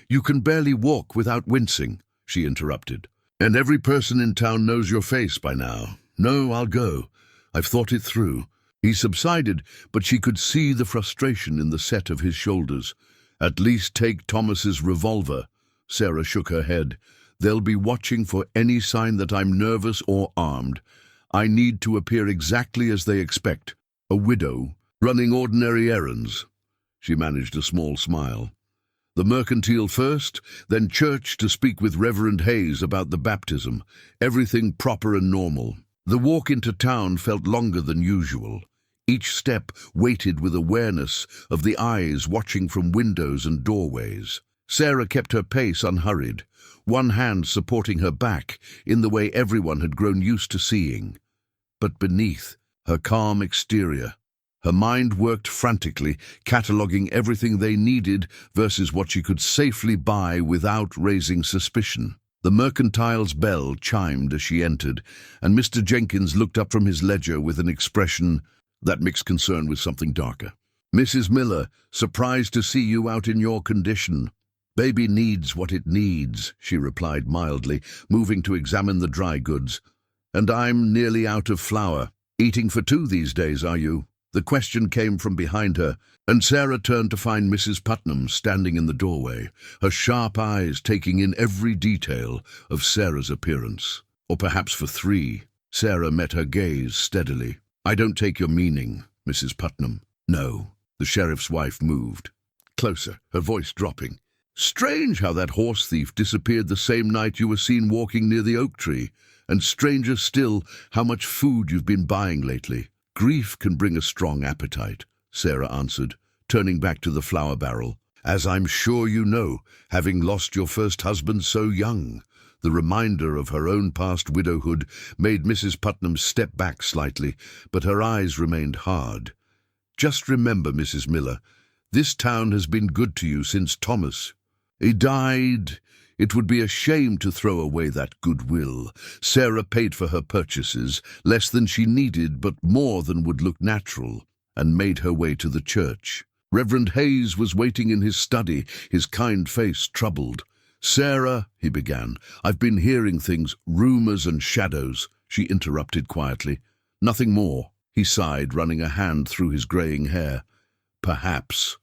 You can barely walk without wincing," she interrupted. "And every person in town knows your face by now. No, I'll go. I've thought it through." He subsided, but she could see the frustration in the set of his shoulders. "At least take Thomas's revolver." Sarah shook her head. "They'll be watching for any sign that I'm nervous or armed. I need to appear exactly as they expect. A widow, running ordinary errands." She managed a small smile. "The mercantile first, then church to speak with Reverend Hayes about the baptism. Everything proper and normal." The walk into town felt longer than usual. Each step weighted with awareness of the eyes watching from windows and doorways. Sarah kept her pace unhurried, one hand supporting her back in the way everyone had grown used to seeing. But beneath her calm exterior, her mind worked frantically, cataloguing everything they needed versus what she could safely buy without raising suspicion. The mercantile's bell chimed as she entered, and Mr. Jenkins looked up from his ledger with an expression that mixed concern with something darker. "Mrs. Miller, surprised to see you out in your condition." "Baby needs what it needs," she replied mildly, moving to examine the dry goods. "And I'm nearly out of flour. Eating for 2 these days, are you?" The question came from behind her, and Sarah turned to find Mrs. Putnam standing in the doorway, her sharp eyes taking in every detail of Sarah's appearance. "Or perhaps for 3. Sarah met her gaze steadily. "I don't take your meaning, Mrs. Putnam." "No." The sheriff's wife moved closer, her voice dropping. "Strange how that horse thief disappeared the same night you were seen walking near the oak tree, and stranger still how much food you've been buying lately." "Grief can bring a strong appetite," Sarah answered, turning back to the flour barrel. "As I'm sure you know, having lost your first husband so young." The reminder of her own past widowhood made Mrs. Putnam step back slightly, but her eyes remained hard. "Just remember, Mrs. Miller, this town has been good to you since Thomas. He died It would be a shame to throw away that goodwill. Sarah paid for her purchases, less than she needed but more than would look natural, and made her way to the church. Reverend Hayes was waiting in his study, his kind face troubled. "Sarah," he began, "I've been hearing things, rumors and shadows," she interrupted quietly. "Nothing more," he sighed, running a hand through his graying hair. "Perhaps.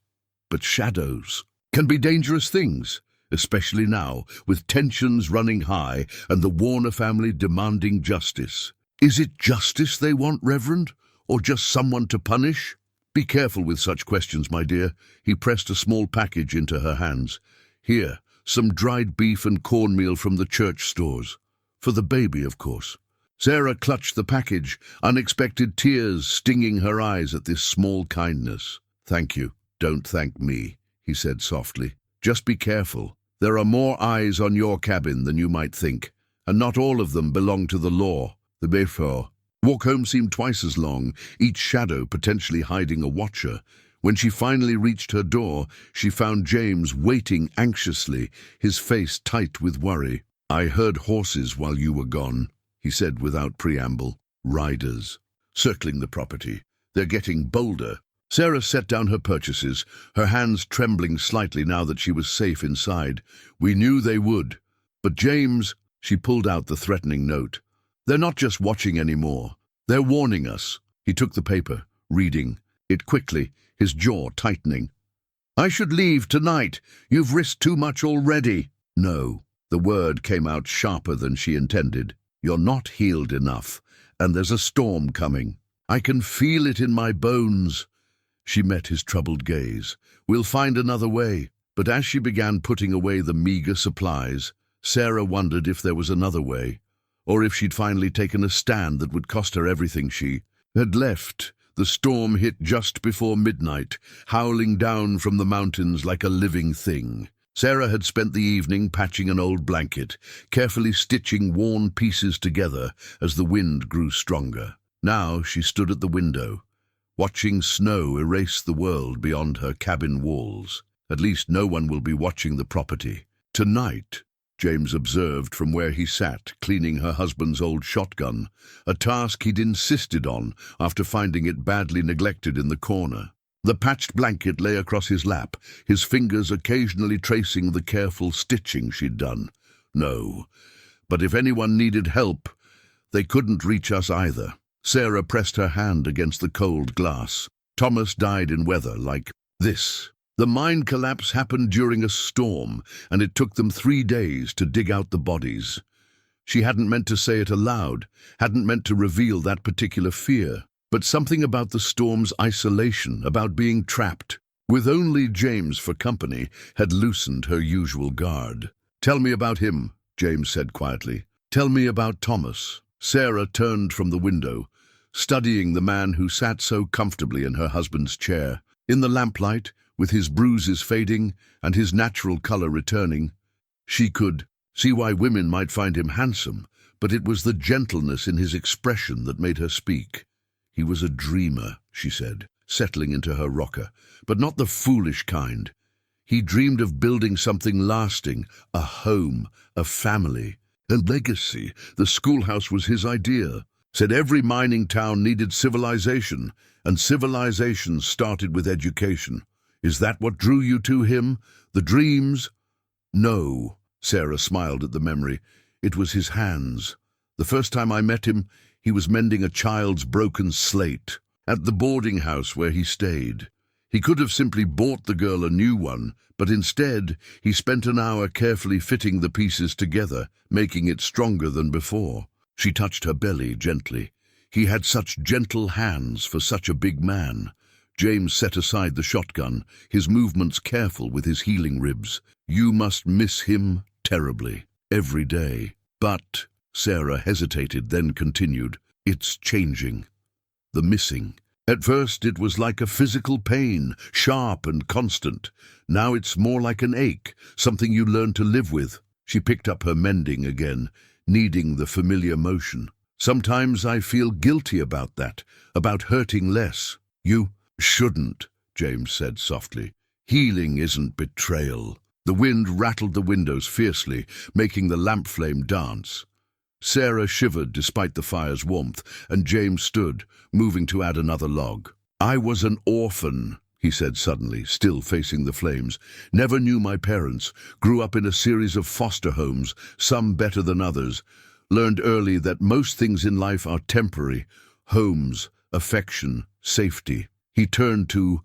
But shadows can be dangerous things, especially now, with tensions running high and the Warner family demanding justice. Is it justice they want, Reverend, or just someone to punish?" "Be careful with such questions, my dear." He pressed a small package into her hands. "Here, some dried beef and cornmeal from the church stores. For the baby, of course." Sarah clutched the package, unexpected tears stinging her eyes at this small kindness. "Thank you. Don't thank me," he said softly. "Just be careful. There are more eyes on your cabin than you might think, and not all of them belong to the law. The Bayfort walk home seemed twice as long, each shadow potentially hiding a watcher. When she finally reached her door, she found James waiting anxiously, his face tight with worry. "I heard horses while you were gone," he said without preamble. "Riders, circling the property. They're getting bolder." Sarah set down her purchases, her hands trembling slightly now that she was safe inside. "We knew they would. But James," she pulled out the threatening note, "they're not just watching anymore. They're warning us." He took the paper, reading it quickly, his jaw tightening. "I should leave tonight. You've risked too much already." "No." The word came out sharper than she intended. "You're not healed enough, and there's a storm coming. I can feel it in my bones." She met his troubled gaze. "We'll find another way." But as she began putting away the meager supplies, Sarah wondered if there was another way, or if she'd finally taken a stand that would cost her everything she had left. The storm hit just before midnight, howling down from the mountains like a living thing. Sarah had spent the evening patching an old blanket, carefully stitching worn pieces together as the wind grew stronger. Now she stood at the window, watching snow erase the world beyond her cabin walls. At least no one will be watching the property. "Tonight," James observed from where he sat, cleaning her husband's old shotgun, a task he'd insisted on after finding it badly neglected in the corner. The patched blanket lay across his lap, his fingers occasionally tracing the careful stitching she'd done. "No, but if anyone needed help, they couldn't reach us either." Sarah pressed her hand against the cold glass. "Thomas died in weather like this. The mine collapse happened during a storm, and it took them 3 days to dig out the bodies." She hadn't meant to say it aloud, hadn't meant to reveal that particular fear, but something about the storm's isolation, about being trapped, with only James for company, had loosened her usual guard. "Tell me about him," James said quietly. "Tell me about Thomas." Sarah turned from the window, studying the man who sat so comfortably in her husband's chair. In the lamplight, with his bruises fading and his natural color returning, she could see why women might find him handsome, but it was the gentleness in his expression that made her speak. "He was a dreamer," she said, settling into her rocker, "but not the foolish kind. He dreamed of building something lasting, a home, a family, a legacy. The schoolhouse was his idea. Said every mining town needed civilization, and civilization started with education. Is that what drew you to him? The dreams?" "No," Sarah smiled at the memory. "It was his hands. The first time I met him, he was mending a child's broken slate at the boarding house where he stayed. He could have simply bought the girl a new one, but instead he spent an hour carefully fitting the pieces together, making it stronger than before." She touched her belly gently. He had such gentle hands for such a big man. James set aside the shotgun, his movements careful with his healing ribs. "You must miss him terribly, every day." "But," Sarah hesitated, then continued, "it's changing. The missing. At first it was like a physical pain, sharp and constant. Now it's more like an ache, something you learn to live with." She picked up her mending again, needing the familiar motion. "Sometimes I feel guilty about that, about hurting less." "You shouldn't," James said softly. "Healing isn't betrayal. The wind rattled the windows fiercely, making the lamp flame dance. Sarah shivered despite the fire's warmth, and James stood, moving to add another log. "I was an orphan," he said suddenly, still facing the flames. "Never knew my parents. Grew up in a series of foster homes, some better than others. Learned early that most things in life are temporary. Homes, affection, safety." He turned to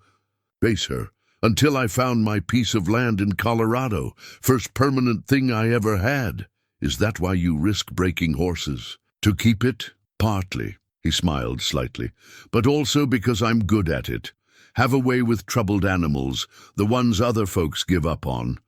face her. "Until I found my piece of land in Colorado. First permanent thing I ever had." "Is that why you risk breaking horses? To keep it?" "Partly," he smiled slightly, "but also because I'm good at it. Have a way with troubled animals, the ones other folks give up on.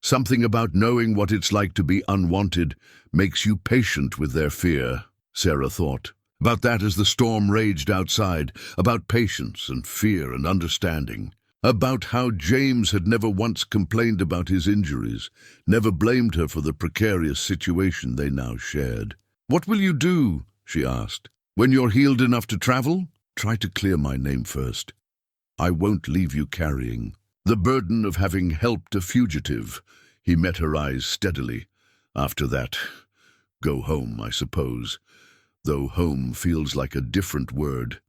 Something about knowing what it's like to be unwanted makes you patient with their fear." Sarah thought about that as the storm raged outside, about patience and fear and understanding. About how James had never once complained about his injuries, never blamed her for the precarious situation they now shared. "What will you do?" she asked. "When you're healed enough to travel? Try to clear my name first. I won't leave you carrying the burden of having helped a fugitive." He met her eyes steadily. "After that, go home, I suppose, though home feels like a different word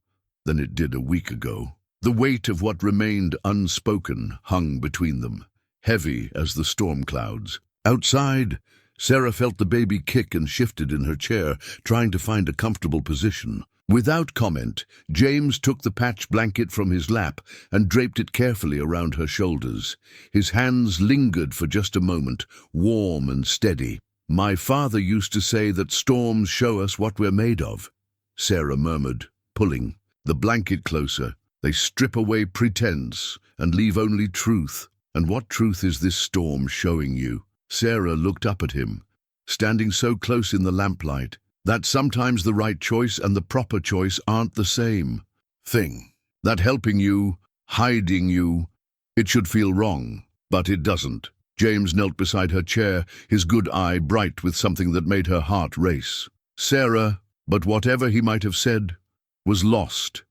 than it did a week ago." The weight of what remained unspoken hung between them, heavy as the storm clouds. Outside, Sarah felt the baby kick and shifted in her chair, trying to find a comfortable position. Without comment, James took the patch blanket from his lap and draped it carefully around her shoulders. His hands lingered for just a moment, warm and steady. "My father used to say that storms show us what we're made of," Sarah murmured, pulling the blanket closer. "They strip away pretense and leave only truth. And what truth is this storm showing you?" Sarah looked up at him, standing so close in the lamplight, that sometimes the right choice and the proper choice aren't the same thing. That helping you, hiding you, it should feel wrong, but it doesn't. James knelt beside her chair, his good eye bright with something that made her heart race. Sarah, but whatever he might have said, was lost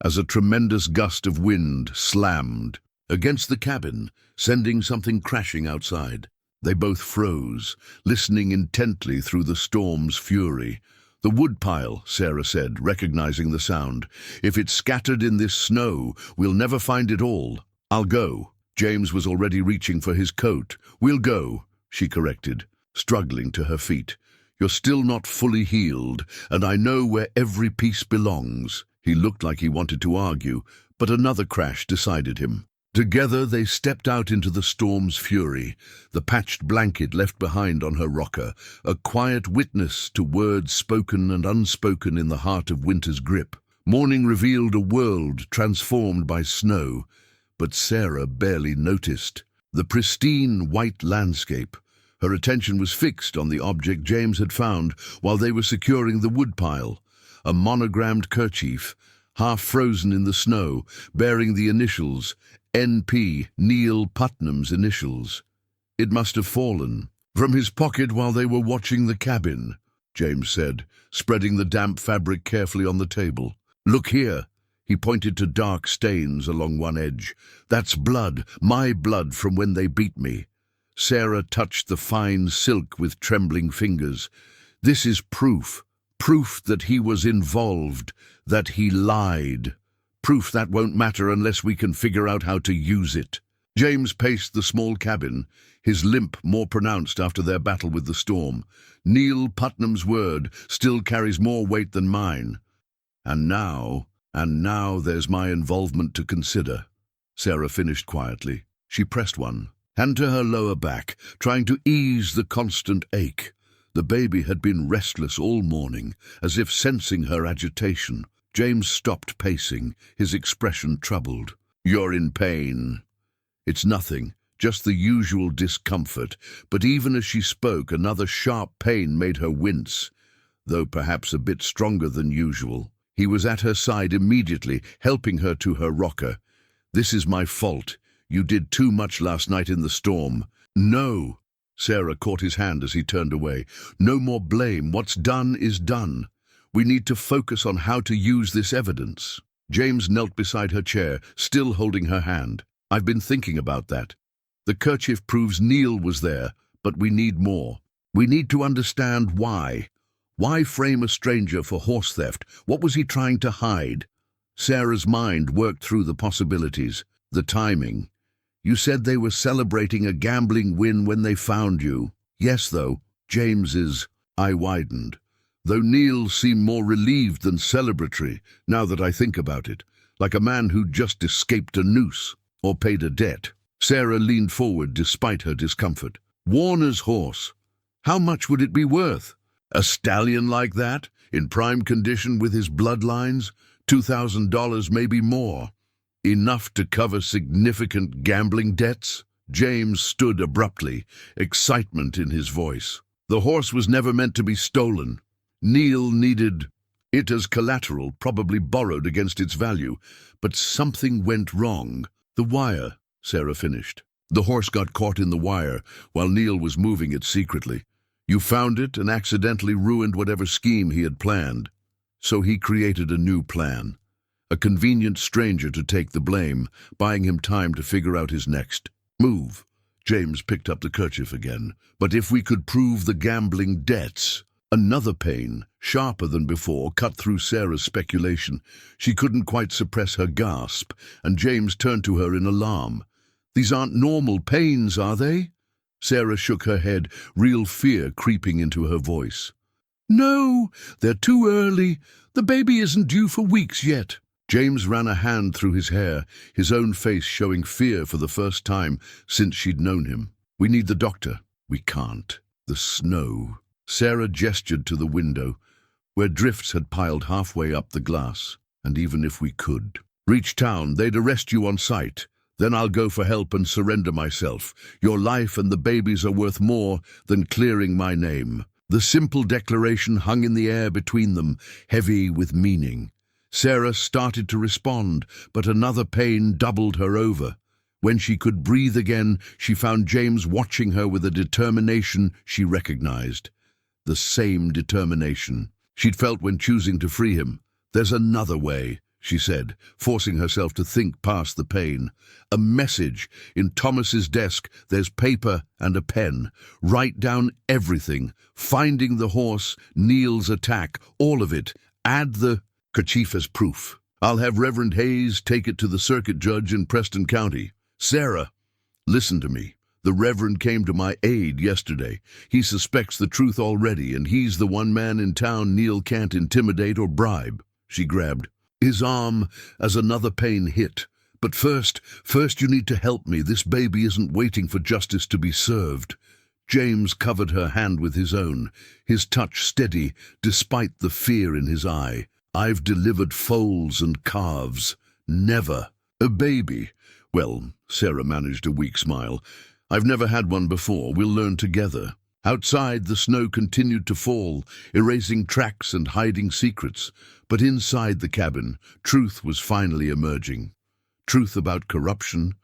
as a tremendous gust of wind slammed against the cabin, sending something crashing outside. They both froze, listening intently through the storm's fury. "The woodpile," Sarah said, recognizing the sound. "If it's scattered in this snow, we'll never find it all. I'll go." James was already reaching for his coat. "We'll go," she corrected, struggling to her feet. "You're still not fully healed, and I know where every piece belongs." He looked like he wanted to argue, but another crash decided him. Together they stepped out into the storm's fury, the patched blanket left behind on her rocker, a quiet witness to words spoken and unspoken in the heart of winter's grip. Morning revealed a world transformed by snow, but Sarah barely noticed. The pristine white landscape. Her attention was fixed on the object James had found while they were securing the woodpile. A monogrammed kerchief, half frozen in the snow, bearing the initials, N.P., Neil Putnam's initials. It must have fallen from his pocket while they were watching the cabin, James said, spreading the damp fabric carefully on the table. "Look here." He pointed to dark stains along one edge. "That's blood, my blood from when they beat me." Sarah touched the fine silk with trembling fingers. "This is proof. Proof that he was involved, that he lied. Proof that won't matter unless we can figure out how to use it." James paced the small cabin, his limp more pronounced after their battle with the storm. "Neil Putnam's word still carries more weight than mine. And now there's my involvement to consider." Sarah finished quietly. She pressed one hand to her lower back, trying to ease the constant ache. The baby had been restless all morning, as if sensing her agitation. James stopped pacing, his expression troubled. "You're in pain." "It's nothing, just the usual discomfort," but even as she spoke, another sharp pain made her wince, though perhaps a bit stronger than usual. He was at her side immediately, helping her to her rocker. "This is my fault. You did too much last night in the storm." "No." Sarah caught his hand as he turned away. "No more blame. What's done is done. We need to focus on how to use this evidence." James knelt beside her chair, still holding her hand. "I've been thinking about that. The kerchief proves Neil was there, but we need more. We need to understand why. Why frame a stranger for horse theft? What was he trying to hide? Sarah's mind worked through the possibilities. The timing. You said they were celebrating a gambling win when they found you. Yes, though, James's eye widened. Though Neil seemed more relieved than celebratory, now that I think about it, like a man who'd just escaped a noose or paid a debt. Sarah leaned forward despite her discomfort. Warner's horse. How much would it be worth? A stallion like that, in prime condition with his bloodlines? $2,000, maybe more. Enough to cover significant gambling debts? James stood abruptly, excitement in his voice. The horse was never meant to be stolen. Neil needed it as collateral, probably borrowed against its value. But something went wrong. The wire, Sarah finished. The horse got caught in the wire while Neil was moving it secretly. You found it and accidentally ruined whatever scheme he had planned. So he created a new plan. A convenient stranger to take the blame, buying him time to figure out his next move. James picked up the kerchief again. But if we could prove the gambling debts... Another pain, sharper than before, cut through Sarah's speculation. She couldn't quite suppress her gasp, and James turned to her in alarm. These aren't normal pains, are they? Sarah shook her head, real fear creeping into her voice. No, they're too early. The baby isn't due for weeks yet. James ran a hand through his hair, his own face showing fear for the first time since she'd known him. We need the doctor. We can't. The snow. Sarah gestured to the window, where drifts had piled halfway up the glass. And even if we could reach town, they'd arrest you on sight. Then I'll go for help and surrender myself. Your life and the baby's are worth more than clearing my name. The simple declaration hung in the air between them, heavy with meaning. Sarah started to respond, but another pain doubled her over. When she could breathe again, she found James watching her with a determination she recognized. The same determination she'd felt when choosing to free him. There's another way, she said, forcing herself to think past the pain. A message. In Thomas's desk, there's paper and a pen. Write down everything. Finding the horse, Neil's attack, all of it. Add the kerchief as proof. I'll have Reverend Hayes take it to the circuit judge in Preston County. Sarah, listen to me. The Reverend came to my aid yesterday. He suspects the truth already, and he's the one man in town Neil can't intimidate or bribe. She grabbed his arm as another pain hit. But first you need to help me. This baby isn't waiting for justice to be served. James covered her hand with his own, his touch steady, despite the fear in his eye. I've delivered foals and calves. Never a baby. Well, Sarah managed a weak smile. I've never had one before. We'll learn together. Outside, the snow continued to fall, erasing tracks and hiding secrets. But inside the cabin, truth was finally emerging. Truth about corruption,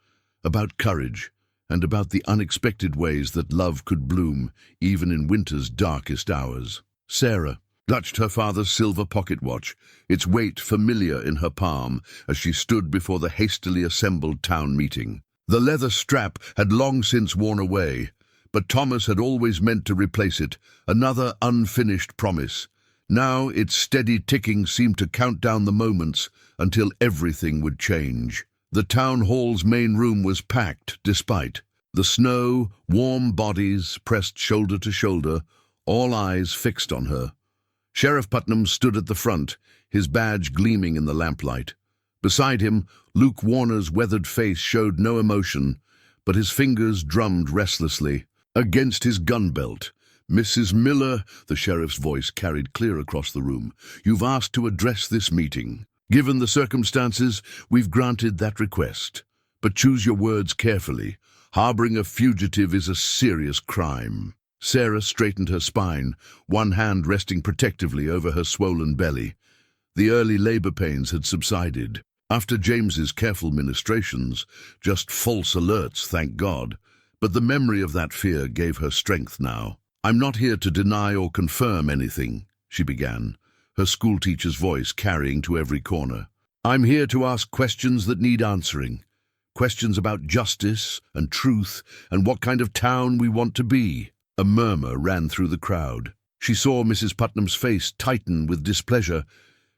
about courage, and about the unexpected ways that love could bloom, even in winter's darkest hours. Sarah clutched her father's silver pocket watch, its weight familiar in her palm, as she stood before the hastily assembled town meeting. The leather strap had long since worn away, but Thomas had always meant to replace it, another unfinished promise. Now its steady ticking seemed to count down the moments until everything would change. The town hall's main room was packed, despite the snow, warm bodies pressed shoulder to shoulder, all eyes fixed on her. Sheriff Putnam stood at the front, his badge gleaming in the lamplight. Beside him, Luke Warner's weathered face showed no emotion, but his fingers drummed restlessly against his gun belt. Mrs. Miller, the sheriff's voice carried clear across the room, you've asked to address this meeting. Given the circumstances, we've granted that request. But choose your words carefully. Harboring a fugitive is a serious crime. Sarah straightened her spine, one hand resting protectively over her swollen belly. The early labor pains had subsided. After James's careful ministrations, just false alerts, thank God. But the memory of that fear gave her strength now. I'm not here to deny or confirm anything, she began, her schoolteacher's voice carrying to every corner. I'm here to ask questions that need answering. questions about justice and truth and what kind of town we want to be. A murmur ran through the crowd. She saw Mrs. Putnam's face tighten with displeasure,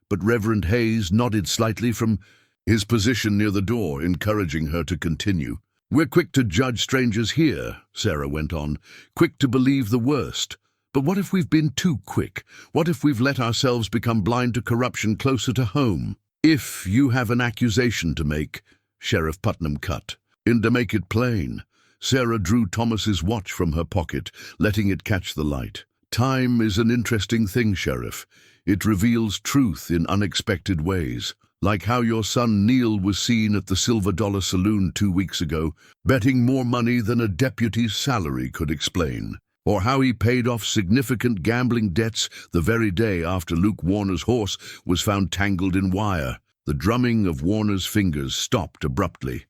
but Reverend Hayes nodded slightly from his position near the door, encouraging her to continue. "We're quick to judge strangers here," Sarah went on, "quick to believe the worst. But what if we've been too quick? What if we've let ourselves become blind to corruption closer to home? If you have an accusation to make," Sheriff Putnam cut in to make it plain. Sarah drew Thomas's watch from her pocket, letting it catch the light. "Time is an interesting thing, Sheriff. It reveals truth in unexpected ways. Like how your son Neil was seen at the Silver Dollar Saloon 2 weeks ago, betting more money than a deputy's salary could explain. Or how he paid off significant gambling debts the very day after Luke Warner's horse was found tangled in wire." The drumming of Warner's fingers stopped abruptly.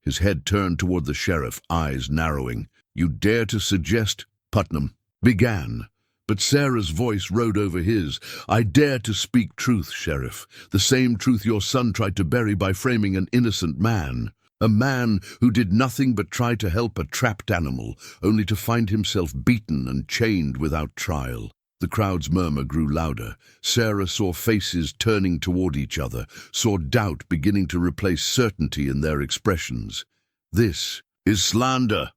His head turned toward the sheriff, eyes narrowing. "You dare to suggest—" Putnam began, but Sarah's voice rode over his. "I dare to speak truth, Sheriff. The same truth your son tried to bury by framing an innocent man. A man who did nothing but try to help a trapped animal, only to find himself beaten and chained without trial." The crowd's murmur grew louder. Sarah saw faces turning toward each other, saw doubt beginning to replace certainty in their expressions. "This is slander,"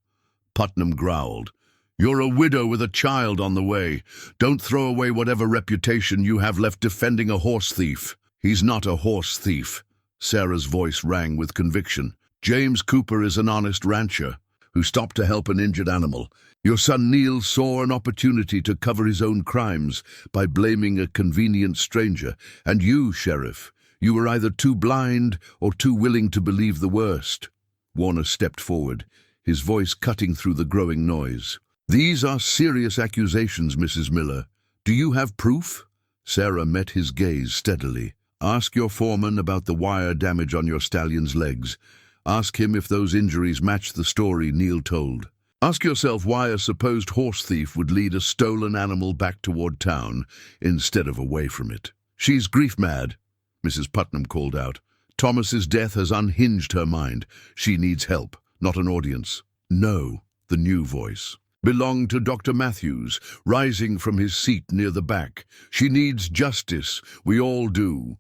Putnam growled. "You're a widow with a child on the way. Don't throw away whatever reputation you have left defending a horse thief." "He's not a horse thief." Sarah's voice rang with conviction. "James Cooper is an honest rancher who stopped to help an injured animal. Your son Neil saw an opportunity to cover his own crimes by blaming a convenient stranger. And you, Sheriff, you were either too blind or too willing to believe the worst." Warner stepped forward, his voice cutting through the growing noise. "These are serious accusations, Mrs. Miller. Do you have proof?" Sarah met his gaze steadily. "Ask your foreman about the wire damage on your stallion's legs. Ask him if those injuries match the story Neil told. Ask yourself why a supposed horse thief would lead a stolen animal back toward town instead of away from it." "She's grief-mad," Mrs. Putnam called out. "Thomas's death has unhinged her mind. She needs help, not an audience." "No," the new voice belonged to Dr. Matthews, rising from his seat near the back. "She needs justice. We all do.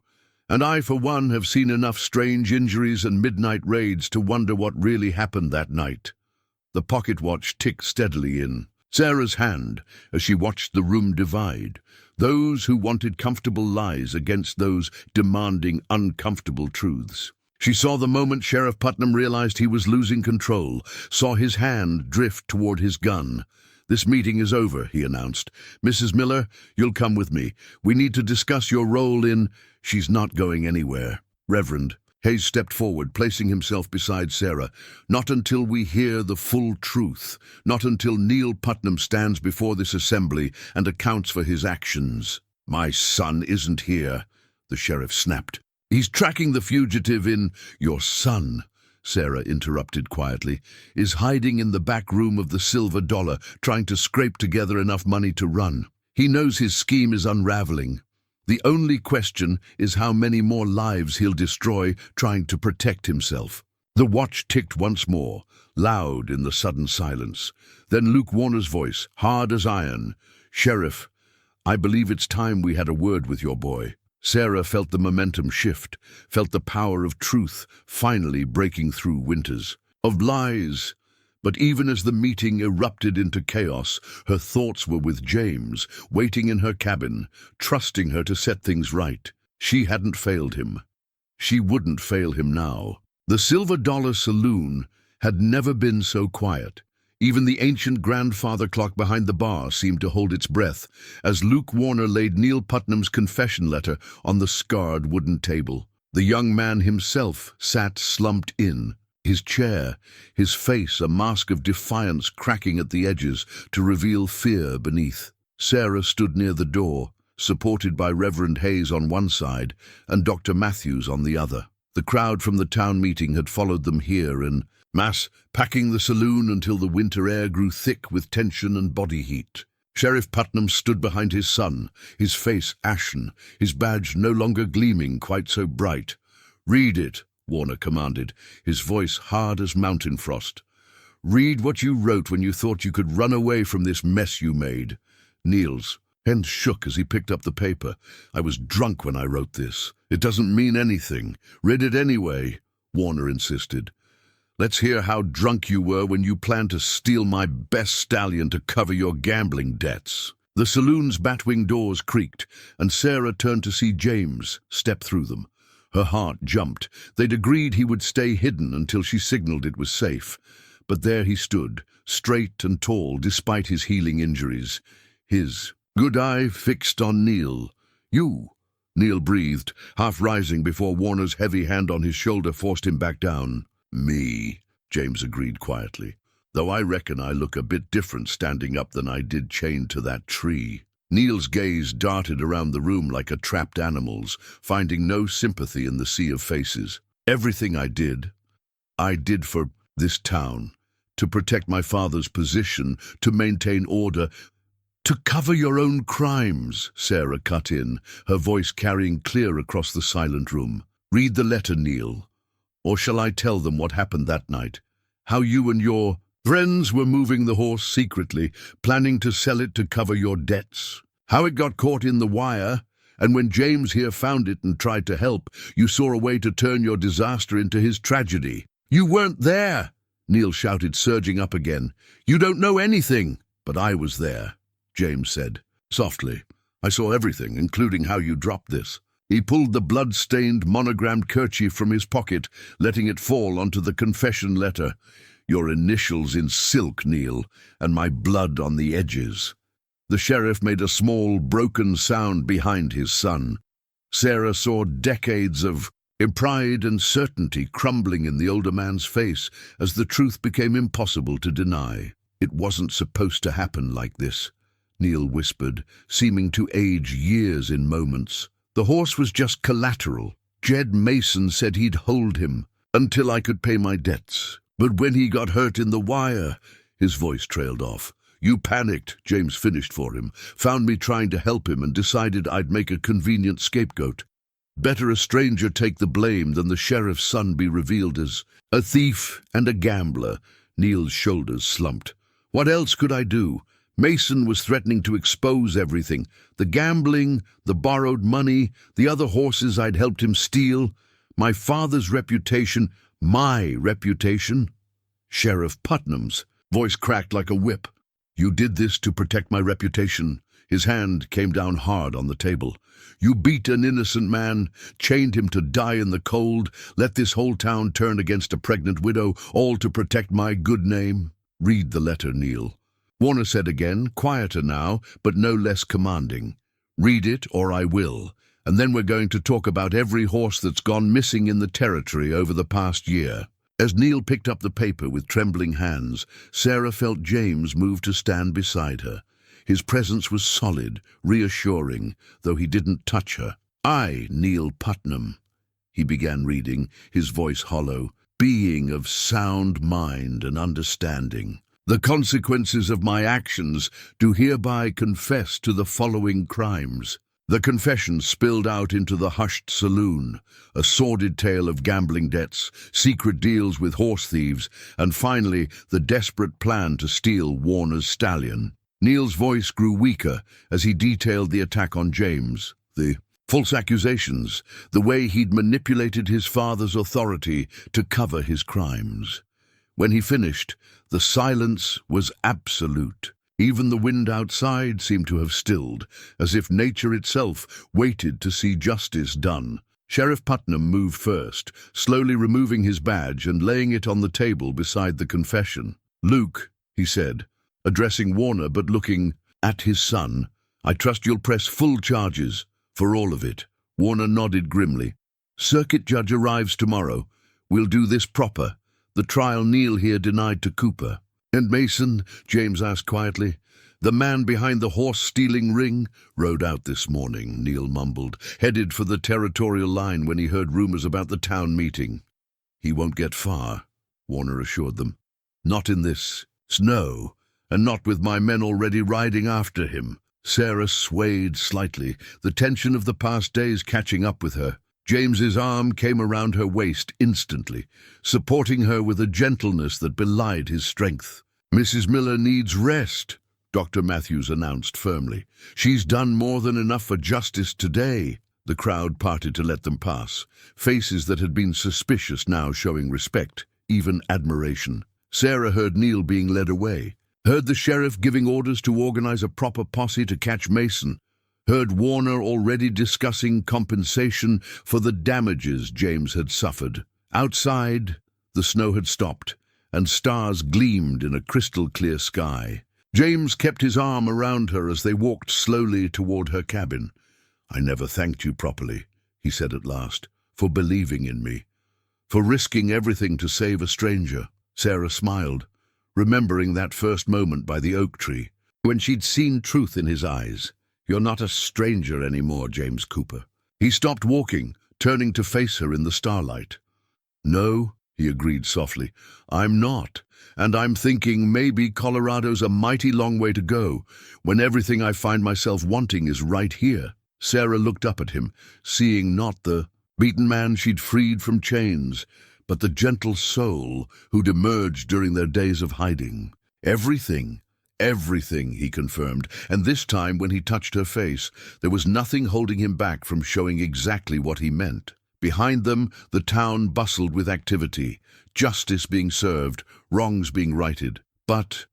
And I, for one, have seen enough strange injuries and midnight raids to wonder what really happened that night." The pocket watch ticked steadily in Sarah's hand as she watched the room divide. Those who wanted comfortable lies against those demanding uncomfortable truths. She saw the moment Sheriff Putnam realized he was losing control, saw his hand drift toward his gun. "This meeting is over," he announced. "Mrs. Miller, you'll come with me. We need to discuss your role in—" "She's not going anywhere." "Reverend." Hayes stepped forward, placing himself beside Sarah. "Not until we hear the full truth. Not until Neil Putnam stands before this assembly and accounts for his actions." "My son isn't here," the sheriff snapped. "He's tracking the fugitive in—" "Your son," Sarah interrupted quietly, "is hiding in the back room of the Silver Dollar, trying to scrape together enough money to run. He knows his scheme is unraveling. The only question is how many more lives he'll destroy trying to protect himself." The watch ticked once more, loud in the sudden silence. Then Luke Warner's voice, hard as iron. "Sheriff, I believe it's time we had a word with your boy." Sarah felt the momentum shift, felt the power of truth finally breaking through Winters. Of lies. But even as the meeting erupted into chaos, her thoughts were with James, waiting in her cabin, trusting her to set things right. She hadn't failed him. She wouldn't fail him now. The Silver Dollar Saloon had never been so quiet. Even the ancient grandfather clock behind the bar seemed to hold its breath as Luke Warner laid Neil Putnam's confession letter on the scarred wooden table. The young man himself sat slumped in, his chair, his face a mask of defiance cracking at the edges to reveal fear beneath. Sarah stood near the door, supported by Reverend Hayes on one side and Dr. Matthews on the other. The crowd from the town meeting had followed them here in mass, packing the saloon until the winter air grew thick with tension and body heat. Sheriff Putnam stood behind his son, his face ashen, his badge no longer gleaming quite so bright. "Read it," Warner commanded, his voice hard as mountain frost. "Read what you wrote when you thought you could run away from this mess you made." Neil's hands shook as he picked up the paper. "I was drunk when I wrote this. It doesn't mean anything. Read it anyway," Warner insisted. "Let's hear how drunk you were when you planned to steal my best stallion to cover your gambling debts." The saloon's batwing doors creaked, and Sarah turned to see James step through them. Her heart jumped. They'd agreed he would stay hidden until she signaled it was safe. But there he stood, straight and tall despite his healing injuries, his good eye fixed on Neil. "You," Neil breathed, half rising before Warner's heavy hand on his shoulder forced him back down. "Me," James agreed quietly, "though I reckon I look a bit different standing up than I did chained to that tree." Neil's gaze darted around the room like a trapped animal's, finding no sympathy in the sea of faces. "Everything I did for this town, to protect my father's position, to maintain order." "To cover your own crimes," Sarah cut in, her voice carrying clear across the silent room. "Read the letter, Neil. Or shall I tell them what happened that night? How you and your friends were moving the horse secretly, planning to sell it to cover your debts. How it got caught in the wire, and when James here found it and tried to help, you saw a way to turn your disaster into his tragedy." "You weren't there!" Neil shouted, surging up again. "You don't know anything!" "But I was there," James said, softly. "I saw everything, including how you dropped this." He pulled the blood-stained, monogrammed kerchief from his pocket, letting it fall onto the confession letter. "Your initials in silk, Neil, and my blood on the edges." The sheriff made a small, broken sound behind his son. Sarah saw decades of pride and certainty crumbling in the older man's face as the truth became impossible to deny. "It wasn't supposed to happen like this," Neil whispered, seeming to age years in moments. "The horse was just collateral. Jed Mason said he'd hold him until I could pay my debts. But when he got hurt in the wire," his voice trailed off. "You panicked," James finished for him, "found me trying to help him and decided I'd make a convenient scapegoat. Better a stranger take the blame than the sheriff's son be revealed as a thief and a gambler." Neil's shoulders slumped. "What else could I do? Mason was threatening to expose everything. The gambling, the borrowed money, the other horses I'd helped him steal. My father's reputation, my reputation." "Sheriff Putnam's," voice cracked like a whip. "You did this to protect my reputation." His hand came down hard on the table. "You beat an innocent man, chained him to die in the cold, let this whole town turn against a pregnant widow, all to protect my good name." "Read the letter, Neil," Warner said again, quieter now, but no less commanding. "Read it, or I will, and then we're going to talk about every horse that's gone missing in the territory over the past year." As Neil picked up the paper with trembling hands, Sarah felt James move to stand beside her. His presence was solid, reassuring, though he didn't touch her. "I, Neil Putnam," he began reading, his voice hollow, "being of sound mind and understanding, the consequences of my actions, do hereby confess to the following crimes." The confession spilled out into the hushed saloon, a sordid tale of gambling debts, secret deals with horse thieves, and finally the desperate plan to steal Warner's stallion. Neil's voice grew weaker as he detailed the attack on James, the false accusations, the way he'd manipulated his father's authority to cover his crimes. When he finished, the silence was absolute. Even the wind outside seemed to have stilled, as if nature itself waited to see justice done. Sheriff Putnam moved first, slowly removing his badge and laying it on the table beside the confession. "Luke," he said, addressing Warner but looking at his son, "I trust you'll press full charges for all of it." Warner nodded grimly. "Circuit judge arrives tomorrow. We'll do this proper. The trial Neil here denied to Cooper." "And Mason," James asked quietly. "The man behind the horse-stealing ring?" "Rode out this morning," Neil mumbled, "headed for the territorial line when he heard rumors about the town meeting." "He won't get far," Warner assured them. "Not in this snow, and not with my men already riding after him." Sarah swayed slightly, the tension of the past days catching up with her. James's arm came around her waist instantly, supporting her with a gentleness that belied his strength. "Mrs. Miller needs rest," Dr. Matthews announced firmly. "She's done more than enough for justice today." The crowd parted to let them pass, faces that had been suspicious now showing respect, even admiration. Sarah heard Neil being led away, heard the sheriff giving orders to organize a proper posse to catch Mason, heard Warner already discussing compensation for the damages James had suffered. Outside, the snow had stopped, and stars gleamed in a crystal-clear sky. James kept his arm around her as they walked slowly toward her cabin. "I never thanked you properly," he said at last, "for believing in me, for risking everything to save a stranger." Sarah smiled, remembering that first moment by the oak tree, when she'd seen truth in his eyes. "You're not a stranger anymore, James Cooper." He stopped walking, turning to face her in the starlight. "No," he agreed softly, "I'm not. And I'm thinking maybe Colorado's a mighty long way to go, when everything I find myself wanting is right here." Sarah looked up at him, seeing not the beaten man she'd freed from chains, but the gentle soul who'd emerged during their days of hiding. "Everything, everything," he confirmed, and this time when he touched her face, there was nothing holding him back from showing exactly what he meant. Behind them, the town bustled with activity, justice being served, wrongs being righted. But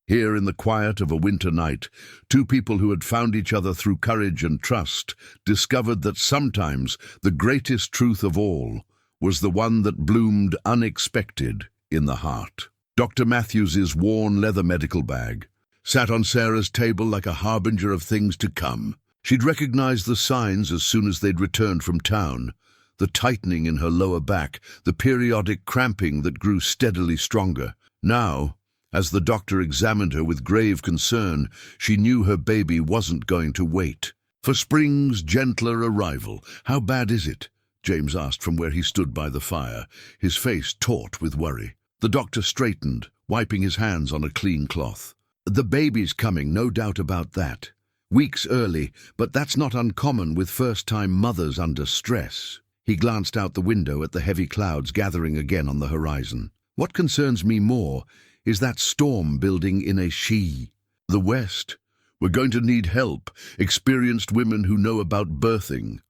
here in the quiet of a winter night, two people who had found each other through courage and trust discovered that sometimes the greatest truth of all was the one that bloomed unexpected in the heart. Dr. Matthews's worn leather medical bag sat on Sarah's table like a harbinger of things to come. She'd recognized the signs as soon as they'd returned from town. The tightening in her lower back, the periodic cramping that grew steadily stronger. Now, as the doctor examined her with grave concern, she knew her baby wasn't going to wait. "For spring's gentler arrival, how bad is it?" James asked from where he stood by the fire, his face taut with worry. The doctor straightened, wiping his hands on a clean cloth. "The baby's coming, no doubt about that. Weeks early, but that's not uncommon with first-time mothers under stress." He glanced out the window at the heavy clouds gathering again on the horizon. "What concerns me more is that storm building in the West. We're going to need help, experienced women who know about birthing."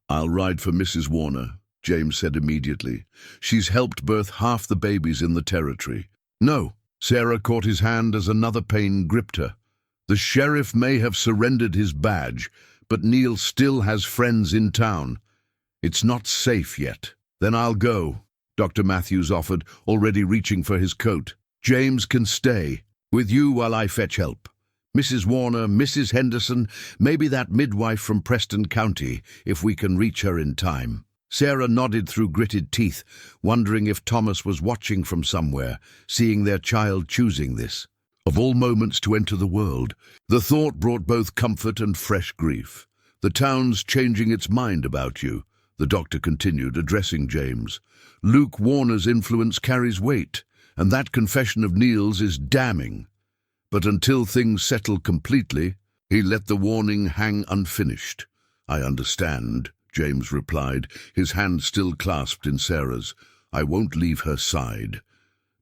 "I'll ride for Mrs. Warner," James said immediately. "She's helped birth half the babies in the territory." "No." Sarah caught his hand as another pain gripped her. "The sheriff may have surrendered his badge, but Neil still has friends in town. It's not safe yet." "Then I'll go," Dr. Matthews offered, already reaching for his coat. "James can stay with you while I fetch help. Mrs. Warner, Mrs. Henderson, maybe that midwife from Preston County, if we can reach her in time." Sarah nodded through gritted teeth, wondering if Thomas was watching from somewhere, seeing their child choosing this. Of all moments to enter the world, the thought brought both comfort and fresh grief. "The town's changing its mind about you," the doctor continued, addressing James. "Luke Warner's influence carries weight, and that confession of Neil's is damning. But until things settle completely," he let the warning hang unfinished. "I understand," James replied, his hand still clasped in Sarah's. "I won't leave her side."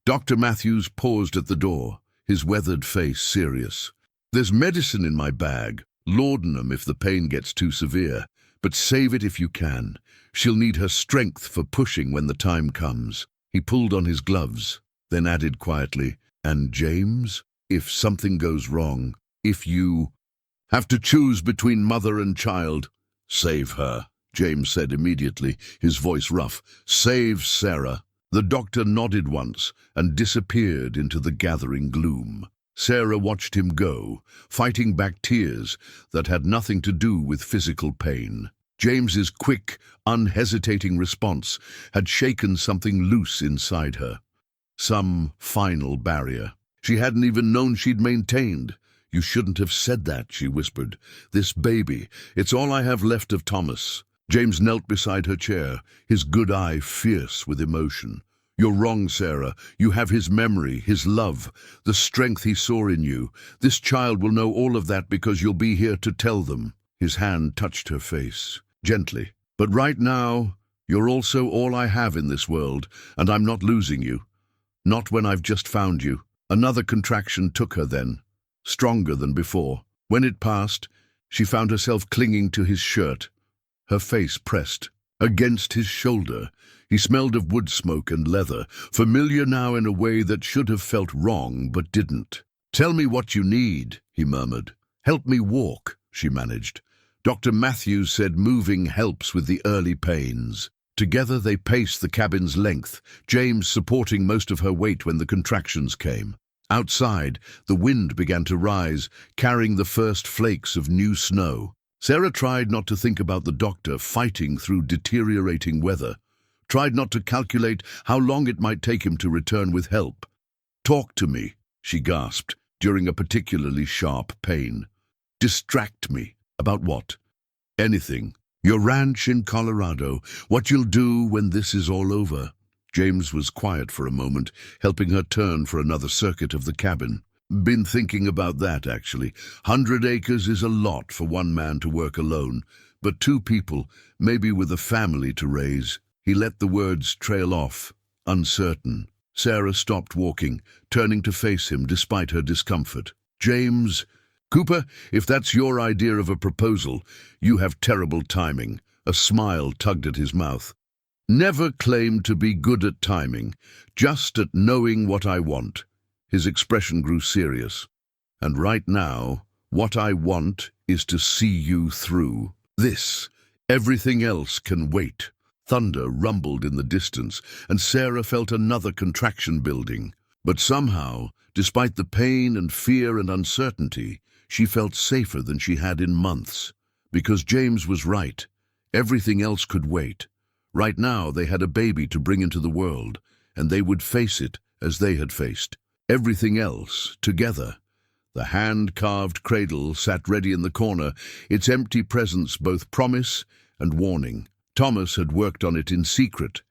Dr. Matthews paused at the door, his weathered face serious. "There's medicine in my bag, laudanum if the pain gets too severe, but save it if you can. She'll need her strength for pushing when the time comes." He pulled on his gloves, then added quietly, "And James, if something goes wrong, if you have to choose between mother and child, save her," James said immediately, his voice rough. "Save Sarah." The doctor nodded once and disappeared into the gathering gloom. Sarah watched him go, fighting back tears that had nothing to do with physical pain. James's quick, unhesitating response had shaken something loose inside her. Some final barrier she hadn't even known she'd maintained. "You shouldn't have said that," she whispered. "This baby, it's all I have left of Thomas." James knelt beside her chair, his good eye fierce with emotion. "You're wrong, Sarah. You have his memory, his love, the strength he saw in you. This child will know all of that because you'll be here to tell them." His hand touched her face, gently, But right now, you're also all I have in this world, and I'm not losing you. Not when I've just found you." Another contraction took her then, stronger than before. When it passed, she found herself clinging to his shirt, her face pressed against his shoulder. He smelled of wood smoke and leather, familiar now in a way that should have felt wrong but didn't. "Tell me what you need," he murmured. "Help me walk," she managed. Dr. Matthews said moving helps with the early pains. Together they paced the cabin's length, James supporting most of her weight when the contractions came. Outside, the wind began to rise, carrying the first flakes of new snow. Sarah tried not to think about the doctor fighting through deteriorating weather, tried not to calculate how long it might take him to return with help. "Talk to me," she gasped during a particularly sharp pain. "Distract me." "About what?" "Anything. Your ranch in Colorado, what you'll do when this is all over." James was quiet for a moment, helping her turn for another circuit of the cabin. "Been thinking about that, actually. 100 acres is a lot for one man to work alone, but two people, maybe with a family to raise." He let the words trail off, uncertain. Sarah stopped walking, turning to face him despite her discomfort. "James, Cooper, if that's your idea of a proposal, you have terrible timing." A smile tugged at his mouth. "Never claimed to be good at timing, just at knowing what I want." His expression grew serious. "And right now, what I want is to see you through this. Everything else can wait." Thunder rumbled in the distance, and Sarah felt another contraction building. But somehow, despite the pain and fear and uncertainty, she felt safer than she had in months. Because James was right. Everything else could wait. Right now they had a baby to bring into the world, and they would face it as they had faced everything else together. The hand-carved cradle sat ready in the corner, its empty presence both promise and warning. Thomas had worked on it in secret,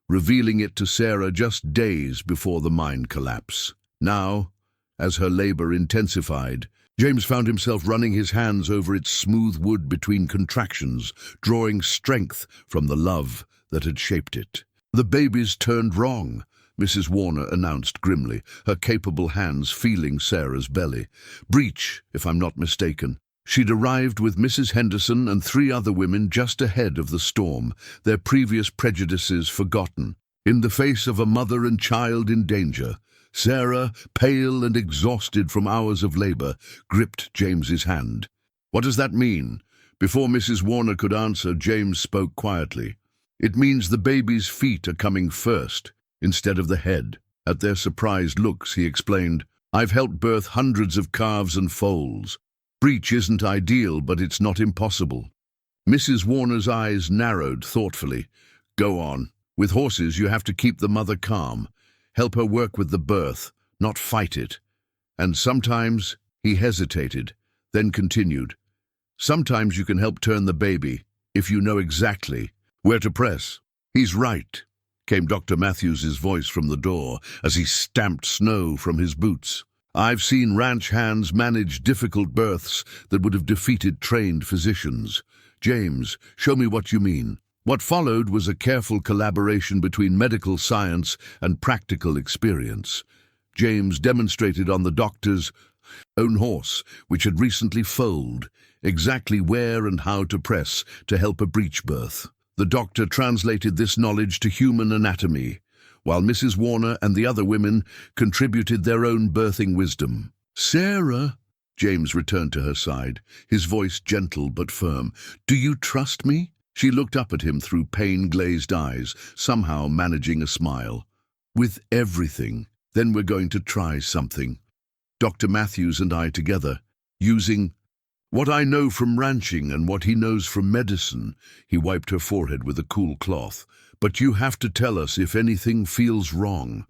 revealing it to Sarah just days before the mine collapse. Now, as her labor intensified, James found himself running his hands over its smooth wood between contractions, drawing strength from the love that had shaped it. "The baby's turned wrong," Mrs. Warner announced grimly, her capable hands feeling Sarah's belly. "Breech, if I'm not mistaken." She'd arrived with Mrs. Henderson and 3 other women just ahead of the storm, their previous prejudices forgotten. In the face of a mother and child in danger, Sarah, pale and exhausted from hours of labor, gripped James's hand. "What does that mean?" Before Mrs. Warner could answer, James spoke quietly. "It means the baby's feet are coming first, instead of the head." At their surprised looks, he explained, "I've helped birth hundreds of calves and foals. Breech isn't ideal, but it's not impossible." Mrs. Warner's eyes narrowed thoughtfully. "Go on. With horses, you have to keep the mother calm. Help her work with the birth, not fight it. And sometimes," he hesitated, then continued, "sometimes you can help turn the baby, if you know exactly where to press." "He's right," came Dr. Matthews's voice from the door as he stamped snow from his boots. "I've seen ranch hands manage difficult births that would have defeated trained physicians. James, show me what you mean." What followed was a careful collaboration between medical science and practical experience. James demonstrated on the doctor's own horse, which had recently foaled, exactly where and how to press to help a breech birth. The doctor translated this knowledge to human anatomy, while Mrs. Warner and the other women contributed their own birthing wisdom. "Sarah," James returned to her side, his voice gentle but firm, "do you trust me?" She looked up at him through pain-glazed eyes, somehow managing a smile. "With everything. Then we're going to try something. Dr. Matthews and I together, using what I know from ranching and what he knows from medicine." He wiped her forehead with a cool cloth. "But you have to tell us if anything feels wrong."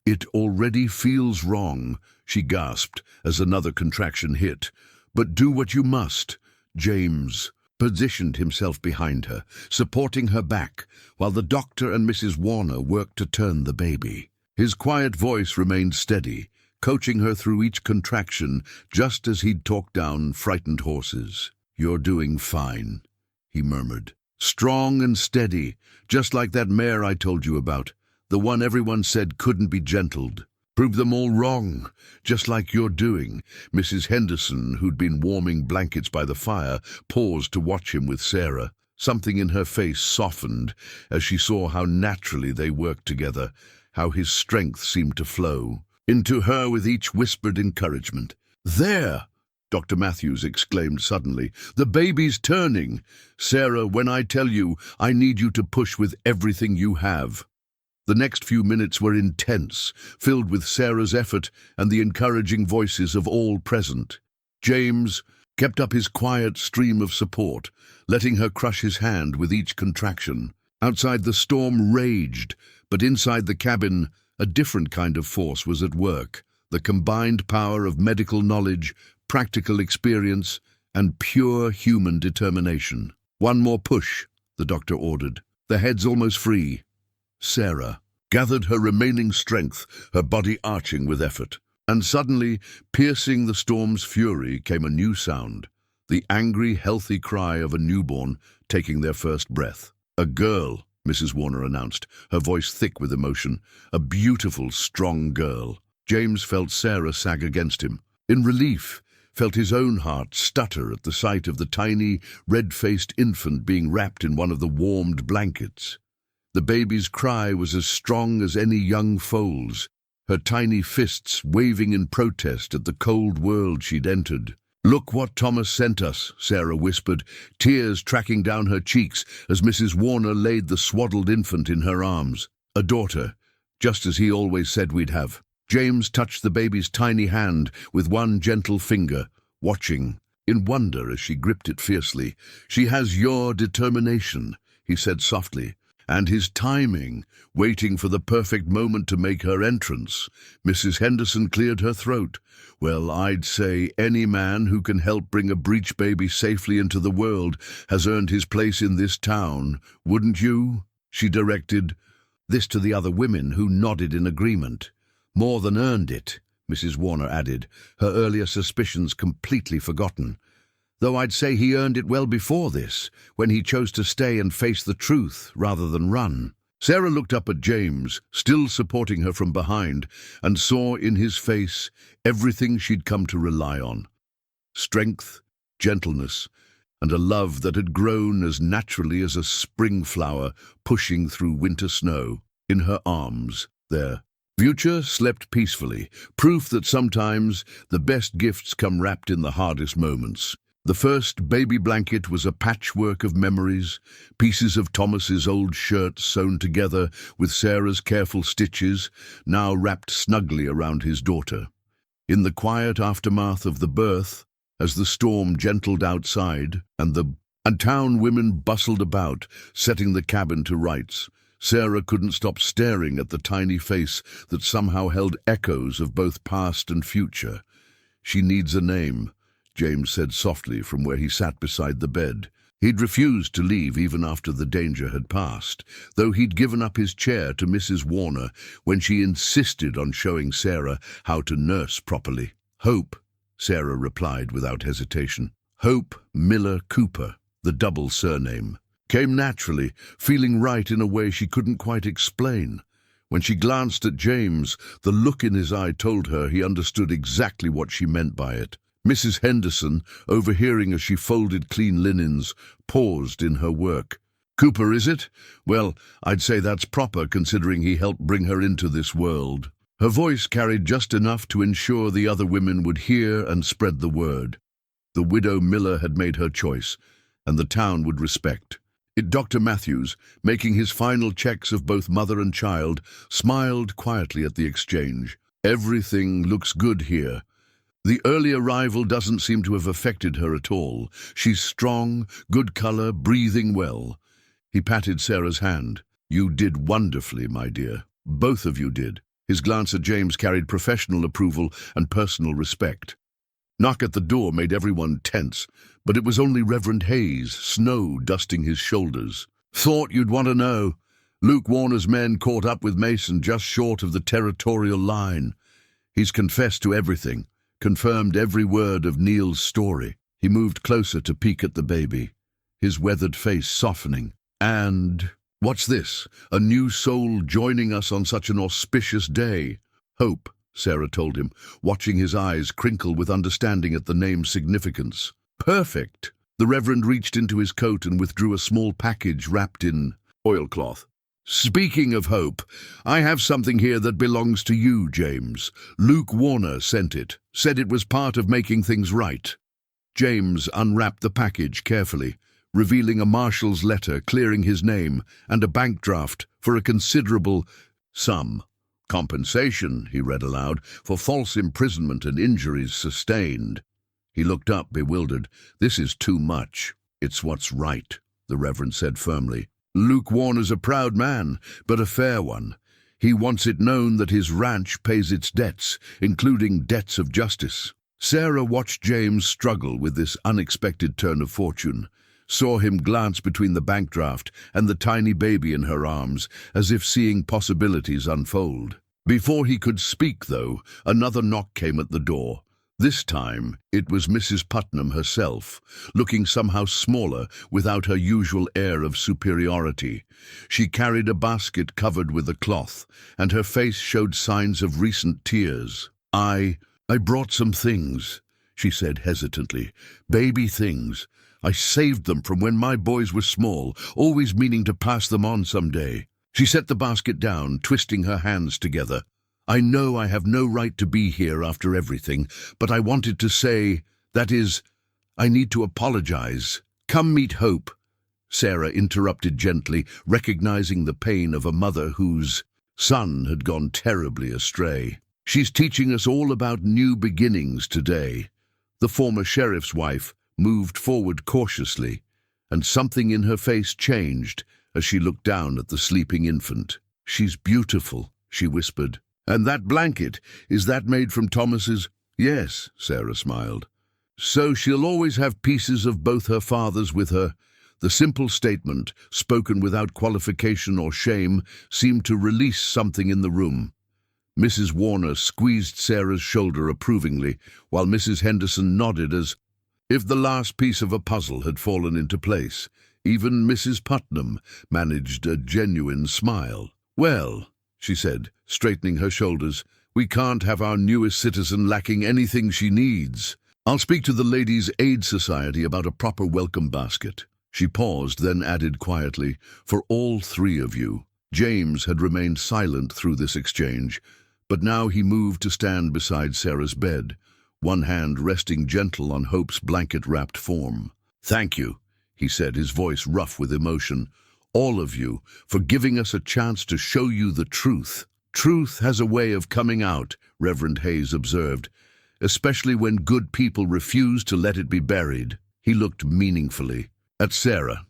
"It already feels wrong," she gasped as another contraction hit. "But do what you must." James positioned himself behind her, supporting her back, while the doctor and Mrs. Warner worked to turn the baby. His quiet voice remained steady, coaching her through each contraction, just as he'd talked down frightened horses. "You're doing fine," he murmured. Strong and steady, just like that mare I told you about, the one everyone said couldn't be gentled. Prove them all wrong, just like you're doing." Mrs. Henderson, who'd been warming blankets by the fire, paused to watch him with Sarah. Something in her face softened as she saw how naturally they worked together, how his strength seemed to flow into her with each whispered encouragement. "There!" Dr. Matthews exclaimed suddenly. "The baby's turning. Sarah, when I tell you, I need you to push with everything you have." The next few minutes were intense, filled with Sarah's effort and the encouraging voices of all present. James kept up his quiet stream of support, letting her crush his hand with each contraction. Outside, the storm raged, but inside the cabin, a different kind of force was at work. The combined power of medical knowledge, practical experience, and pure human determination. "One more push," the doctor ordered. "The head's almost free." Sarah gathered her remaining strength, her body arching with effort. And suddenly, piercing the storm's fury, came a new sound, the angry, healthy cry of a newborn taking their first breath. "A girl," Mrs. Warner announced, her voice thick with emotion. "A beautiful, strong girl." James felt Sarah sag against him. In relief, felt his own heart stutter at the sight of the tiny, red-faced infant being wrapped in one of the warmed blankets. The baby's cry was as strong as any young foal's, her tiny fists waving in protest at the cold world she'd entered. "Look what Thomas sent us," Sarah whispered, tears tracking down her cheeks as Mrs. Warner laid the swaddled infant in her arms. "A daughter, just as he always said we'd have." James touched the baby's tiny hand with one gentle finger, watching in wonder as she gripped it fiercely. "She has your determination," he said softly, "and his timing, waiting for the perfect moment to make her entrance." Mrs. Henderson cleared her throat. "Well, I'd say any man who can help bring a breech baby safely into the world has earned his place in this town, wouldn't you?" she directed, this to the other women, who nodded in agreement. "More than earned it," Mrs. Warner added, her earlier suspicions completely forgotten. "Though I'd say he earned it well before this, when he chose to stay and face the truth rather than run." Sarah looked up at James, still supporting her from behind, and saw in his face everything she'd come to rely on. Strength, gentleness, and a love that had grown as naturally as a spring flower pushing through winter snow. In her arms, their future slept peacefully, proof that sometimes the best gifts come wrapped in the hardest moments. The first baby blanket was a patchwork of memories, pieces of Thomas's old shirt sewn together with Sarah's careful stitches, now wrapped snugly around his daughter. In the quiet aftermath of the birth, as the storm gentled outside and town women bustled about, setting the cabin to rights, Sarah couldn't stop staring at the tiny face that somehow held echoes of both past and future. "She needs a name," James said softly from where he sat beside the bed. He'd refused to leave even after the danger had passed, though he'd given up his chair to Mrs. Warner when she insisted on showing Sarah how to nurse properly. "Hope," Sarah replied without hesitation. Hope Miller Cooper, the double surname, came naturally, feeling right in a way she couldn't quite explain. When she glanced at James, the look in his eye told her he understood exactly what she meant by it. Mrs. Henderson, overhearing as she folded clean linens, paused in her work. "Cooper, is it? Well, I'd say that's proper, considering he helped bring her into this world." Her voice carried just enough to ensure the other women would hear and spread the word. The widow Miller had made her choice, and the town would respect it. Dr. Matthews, making his final checks of both mother and child, smiled quietly at the exchange. "Everything looks good here. The early arrival doesn't seem to have affected her at all. She's strong, good color, breathing well." He patted Sarah's hand. "You did wonderfully, my dear. Both of you did." His glance at James carried professional approval and personal respect. Knock at the door made everyone tense, but it was only Reverend Hayes, snow dusting his shoulders. "Thought you'd want to know. Luke Warner's men caught up with Mason just short of the territorial line. He's confessed to everything, confirmed every word of Neil's story." He moved closer to peek at the baby. his weathered face softening. "And what's this? A new soul joining us on such an auspicious day?" "Hope," Sarah told him, watching his eyes crinkle with understanding at the name's significance. "Perfect." The Reverend reached into his coat and withdrew a small package wrapped in oilcloth. "Speaking of hope, I have something here that belongs to you, James. Luke Warner sent it, said it was part of making things right." James unwrapped the package carefully, revealing a marshal's letter clearing his name and a bank draft for a considerable sum. "Compensation," he read aloud, "for false imprisonment and injuries sustained." He looked up, bewildered. "This is too much." "It's what's right," the Reverend said firmly. "Luke Warner's a proud man, but a fair one. He wants it known that his ranch pays its debts, including debts of justice." Sarah watched James struggle with this unexpected turn of fortune, saw him glance between the bank draft and the tiny baby in her arms, as if seeing possibilities unfold. Before he could speak, though, another knock came at the door. This time, it was Mrs. Putnam herself, looking somehow smaller without her usual air of superiority. She carried a basket covered with a cloth, and her face showed signs of recent tears. I brought some things," she said hesitantly. "Baby things. I saved them from when my boys were small, always meaning to pass them on someday." She set the basket down, twisting her hands together. "I know I have no right to be here after everything, but I wanted to say, that is, I need to apologize." "Come meet Hope," Sarah interrupted gently, recognizing the pain of a mother whose son had gone terribly astray. "She's teaching us all about new beginnings today." The former sheriff's wife moved forward cautiously, and something in her face changed as she looked down at the sleeping infant. "She's beautiful," she whispered. "And that blanket, is that made from Thomas's?" "Yes," Sarah smiled. "So she'll always have pieces of both her fathers with her." The simple statement, spoken without qualification or shame, seemed to release something in the room. Mrs. Warner squeezed Sarah's shoulder approvingly, while Mrs. Henderson nodded as if the last piece of a puzzle had fallen into place. Even Mrs. Putnam managed a genuine smile. "Well," she said, straightening her shoulders, "we can't have our newest citizen lacking anything she needs. I'll speak to the Ladies' Aid Society about a proper welcome basket." She paused, then added quietly, "For all three of you." James had remained silent through this exchange, but now he moved to stand beside Sarah's bed, one hand resting gentle on Hope's blanket-wrapped form. "Thank you," he said, his voice rough with emotion. "All of you, for giving us a chance to show you the truth." "Truth has a way of coming out," Reverend Hayes observed, "especially when good people refuse to let it be buried." He looked meaningfully at Sarah,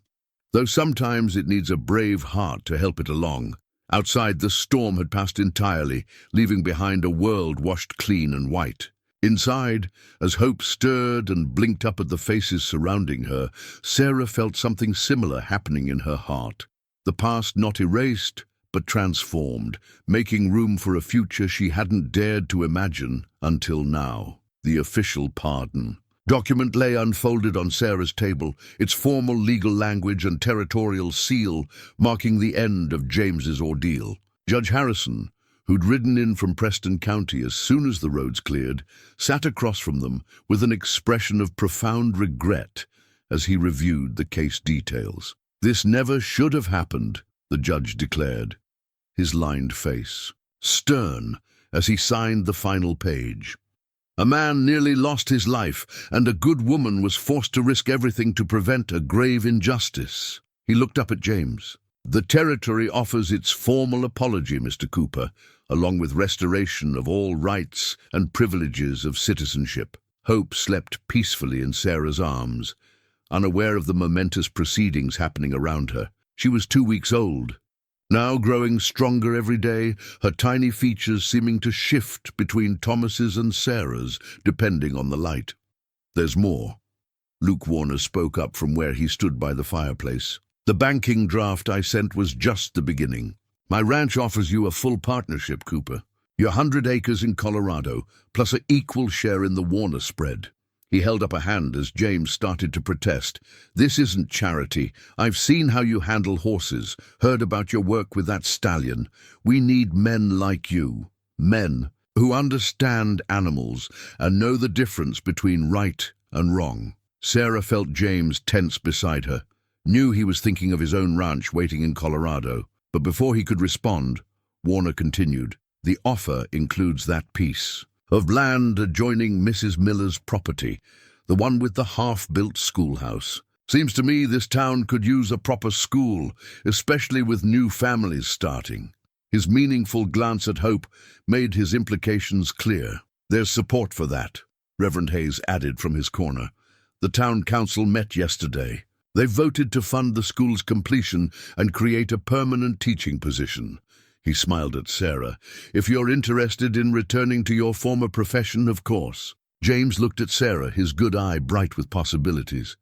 though sometimes it needs a brave heart to help it along. Outside, the storm had passed entirely, leaving behind a world washed clean and white. Inside, as Hope stirred and blinked up at the faces surrounding her, Sarah felt something similar happening in her heart. The past not erased, but transformed, making room for a future she hadn't dared to imagine until now. The official pardon. Document lay unfolded on Sarah's table, its formal legal language and territorial seal marking the end of James's ordeal. Judge Harrison, who'd ridden in from Preston County as soon as the roads cleared, sat across from them with an expression of profound regret as he reviewed the case details. "This never should have happened," the judge declared, his lined face stern as he signed the final page. "A man nearly lost his life, and a good woman was forced to risk everything to prevent a grave injustice." He looked up at James. "The Territory offers its formal apology, Mr. Cooper, along with restoration of all rights and privileges of citizenship." Hope slept peacefully in Sarah's arms, unaware of the momentous proceedings happening around her. She was 2 weeks old, now growing stronger every day, her tiny features seeming to shift between Thomas's and Sarah's, depending on the light. "There's more." Luke Warner spoke up from where he stood by the fireplace. "The banking draft I sent was just the beginning. My ranch offers you a full partnership, Cooper. Your 100 acres in Colorado, plus an equal share in the Warner spread. He held up a hand as James started to protest. "This isn't charity. I've seen how you handle horses, heard about your work with that stallion. We need men like you. Men who understand animals and know the difference between right and wrong." Sarah felt James tense beside her, knew he was thinking of his own ranch waiting in Colorado. But before he could respond, Warner continued, "The offer includes that piece of land adjoining Mrs. Miller's property, the one with the half-built schoolhouse. Seems to me this town could use a proper school, especially with new families starting." His meaningful glance at Hope made his implications clear. "There's support for that," Reverend Hayes added from his corner. "The town council met yesterday. They voted to fund the school's completion and create a permanent teaching position." He smiled at Sarah. "If you're interested in returning to your former profession, of course." James looked at Sarah, his good eye bright with possibilities.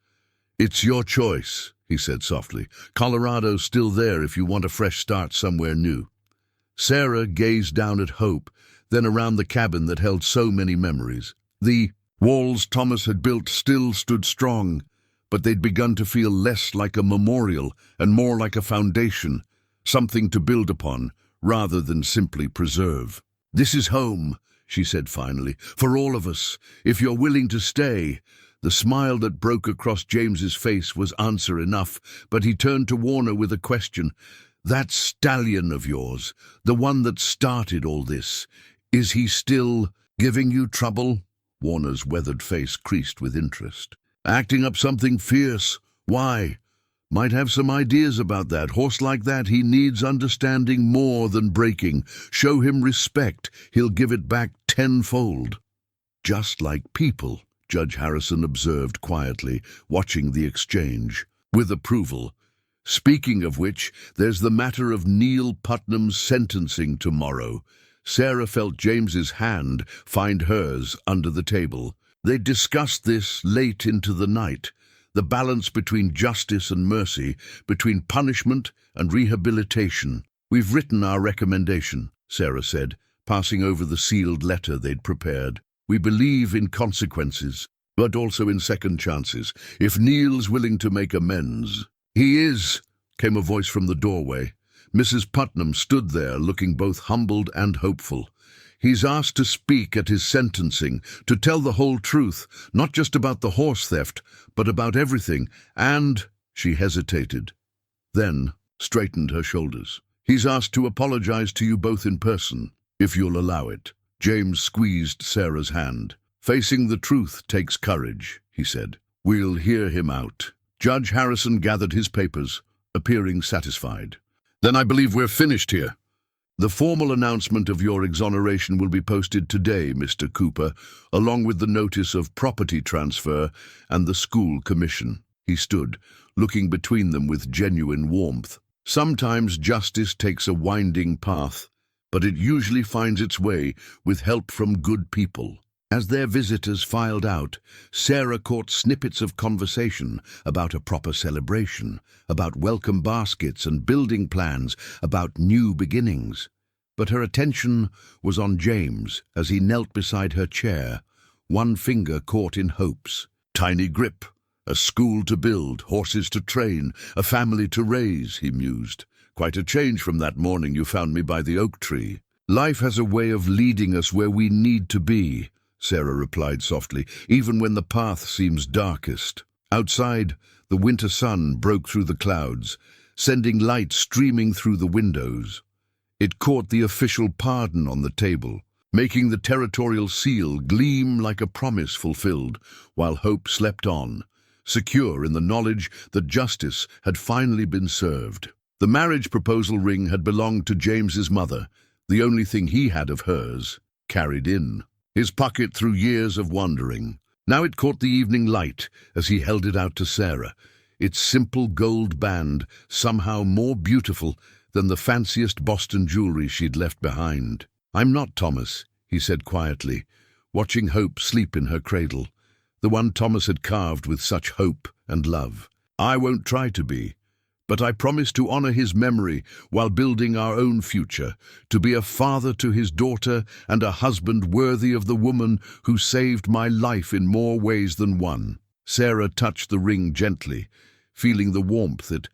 "It's your choice," he said softly. "Colorado's still there if you want a fresh start somewhere new." Sarah gazed down at Hope, then around the cabin that held so many memories. The walls Thomas had built still stood strong, but they'd begun to feel less like a memorial and more like a foundation, something to build upon rather than simply preserve. "This is home," she said finally, "for all of us, if you're willing to stay." The smile that broke across James's face was answer enough, but he turned to Warner with a question. "That stallion of yours, the one that started all this, is he still giving you trouble?" Warner's weathered face creased with interest. "Acting up something fierce? Why?" "Might have some ideas about that. Horse like that, he needs understanding more than breaking. Show him respect, he'll give it back tenfold." "Just like people," Judge Harrison observed quietly, watching the exchange. With approval. "Speaking of which, there's the matter of Neil Putnam's sentencing tomorrow." Sarah felt James's hand find hers under the table. They discussed this late into the night, the balance between justice and mercy, between punishment and rehabilitation. "We've written our recommendation," Sarah said, passing over the sealed letter they'd prepared. "We believe in consequences, but also in second chances, if Neil's willing to make amends." "He is," came a voice from the doorway. Mrs. Putnam stood there, looking both humbled and hopeful. "He's asked to speak at his sentencing, to tell the whole truth, not just about the horse theft, but about everything, and—" She hesitated, then straightened her shoulders. "He's asked to apologize to you both in person, if you'll allow it." James squeezed Sarah's hand. "Facing the truth takes courage," he said. "We'll hear him out." Judge Harrison gathered his papers, appearing satisfied. "Then I believe we're finished here. The formal announcement of your exoneration will be posted today, Mr. Cooper, along with the notice of property transfer and the school commission." He stood, looking between them with genuine warmth. "Sometimes justice takes a winding path, but it usually finds its way with help from good people." As their visitors filed out, Sarah caught snippets of conversation about a proper celebration, about welcome baskets and building plans, about new beginnings. But her attention was on James as he knelt beside her chair, one finger caught in Hope's. "Tiny grip, a school to build, horses to train, a family to raise," he mused. "Quite a change from that morning you found me by the oak tree." "Life has a way of leading us where we need to be," Sarah replied softly, "even when the path seems darkest." Outside, the winter sun broke through the clouds, sending light streaming through the windows. It caught the official pardon on the table, making the territorial seal gleam like a promise fulfilled, while Hope slept on, secure in the knowledge that justice had finally been served. The marriage proposal ring had belonged to James's mother, the only thing he had of hers, carried in his pocket through years of wandering. Now it caught the evening light as he held it out to Sarah, its simple gold band somehow more beautiful than the fanciest Boston jewelry she'd left behind. "I'm not Thomas," he said quietly, watching Hope sleep in her cradle, the one Thomas had carved with such hope and love. "I won't try to be, but I promise to honor his memory while building our own future, to be a father to his daughter and a husband worthy of the woman who saved my life in more ways than one." Sarah touched the ring gently, feeling the warmth it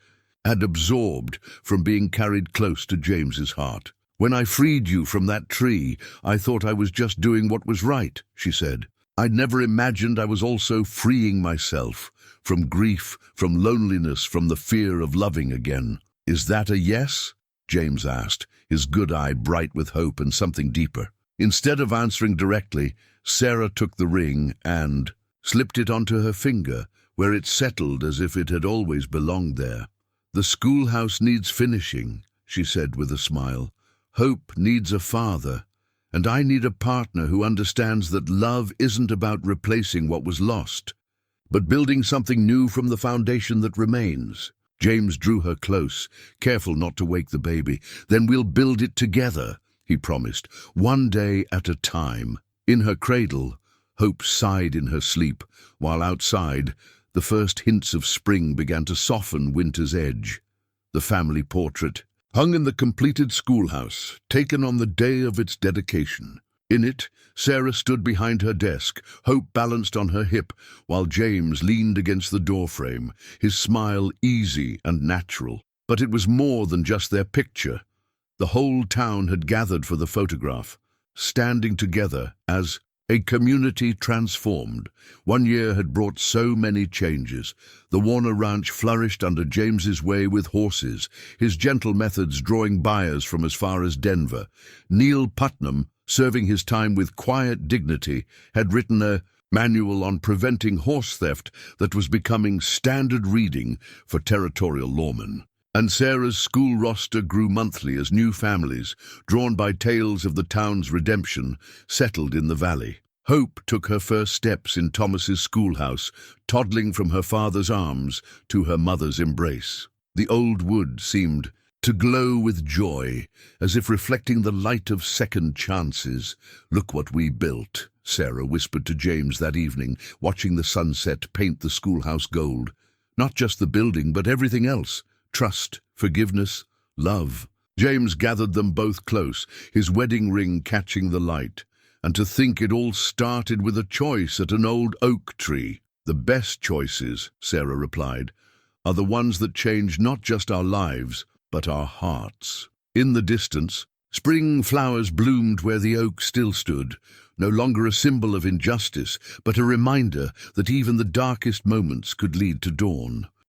had absorbed from being carried close to James's heart. "When I freed you from that tree, I thought I was just doing what was right," she said. "I'd never imagined I was also freeing myself from grief, from loneliness, from the fear of loving again." "Is that a yes?" James asked, his good eye bright with hope and something deeper. Instead of answering directly, Sarah took the ring and slipped it onto her finger, where it settled as if it had always belonged there. "The schoolhouse needs finishing," she said with a smile. "Hope needs a father, and I need a partner who understands that love isn't about replacing what was lost, but building something new from the foundation that remains." James drew her close, careful not to wake the baby. "Then we'll build it together," he promised, "one day at a time." In her cradle, Hope sighed in her sleep, while outside, the first hints of spring began to soften winter's edge. The family portrait hung in the completed schoolhouse, taken on the day of its dedication. In it, Sarah stood behind her desk, Hope balanced on her hip, while James leaned against the doorframe, his smile easy and natural. But it was more than just their picture. The whole town had gathered for the photograph, standing together as a community transformed. One year had brought so many changes. The Warner Ranch flourished under James's way with horses, his gentle methods drawing buyers from as far as Denver. Neil Putnam, serving his time with quiet dignity, had written a manual on preventing horse theft that was becoming standard reading for territorial lawmen. And Sarah's school roster grew monthly as new families, drawn by tales of the town's redemption, settled in the valley. Hope took her first steps in Thomas's schoolhouse, toddling from her father's arms to her mother's embrace. The old wood seemed to glow with joy, as if reflecting the light of second chances. "Look what we built," Sarah whispered to James that evening, watching the sunset paint the schoolhouse gold. "Not just the building, but everything else. Trust, forgiveness, love." James gathered them both close, his wedding ring catching the light. "And to think it all started with a choice at an old oak tree." "The best choices," Sarah replied, "are the ones that change not just our lives, but our hearts." In the distance, spring flowers bloomed where the oak still stood, no longer a symbol of injustice, but a reminder that even the darkest moments could lead to dawn.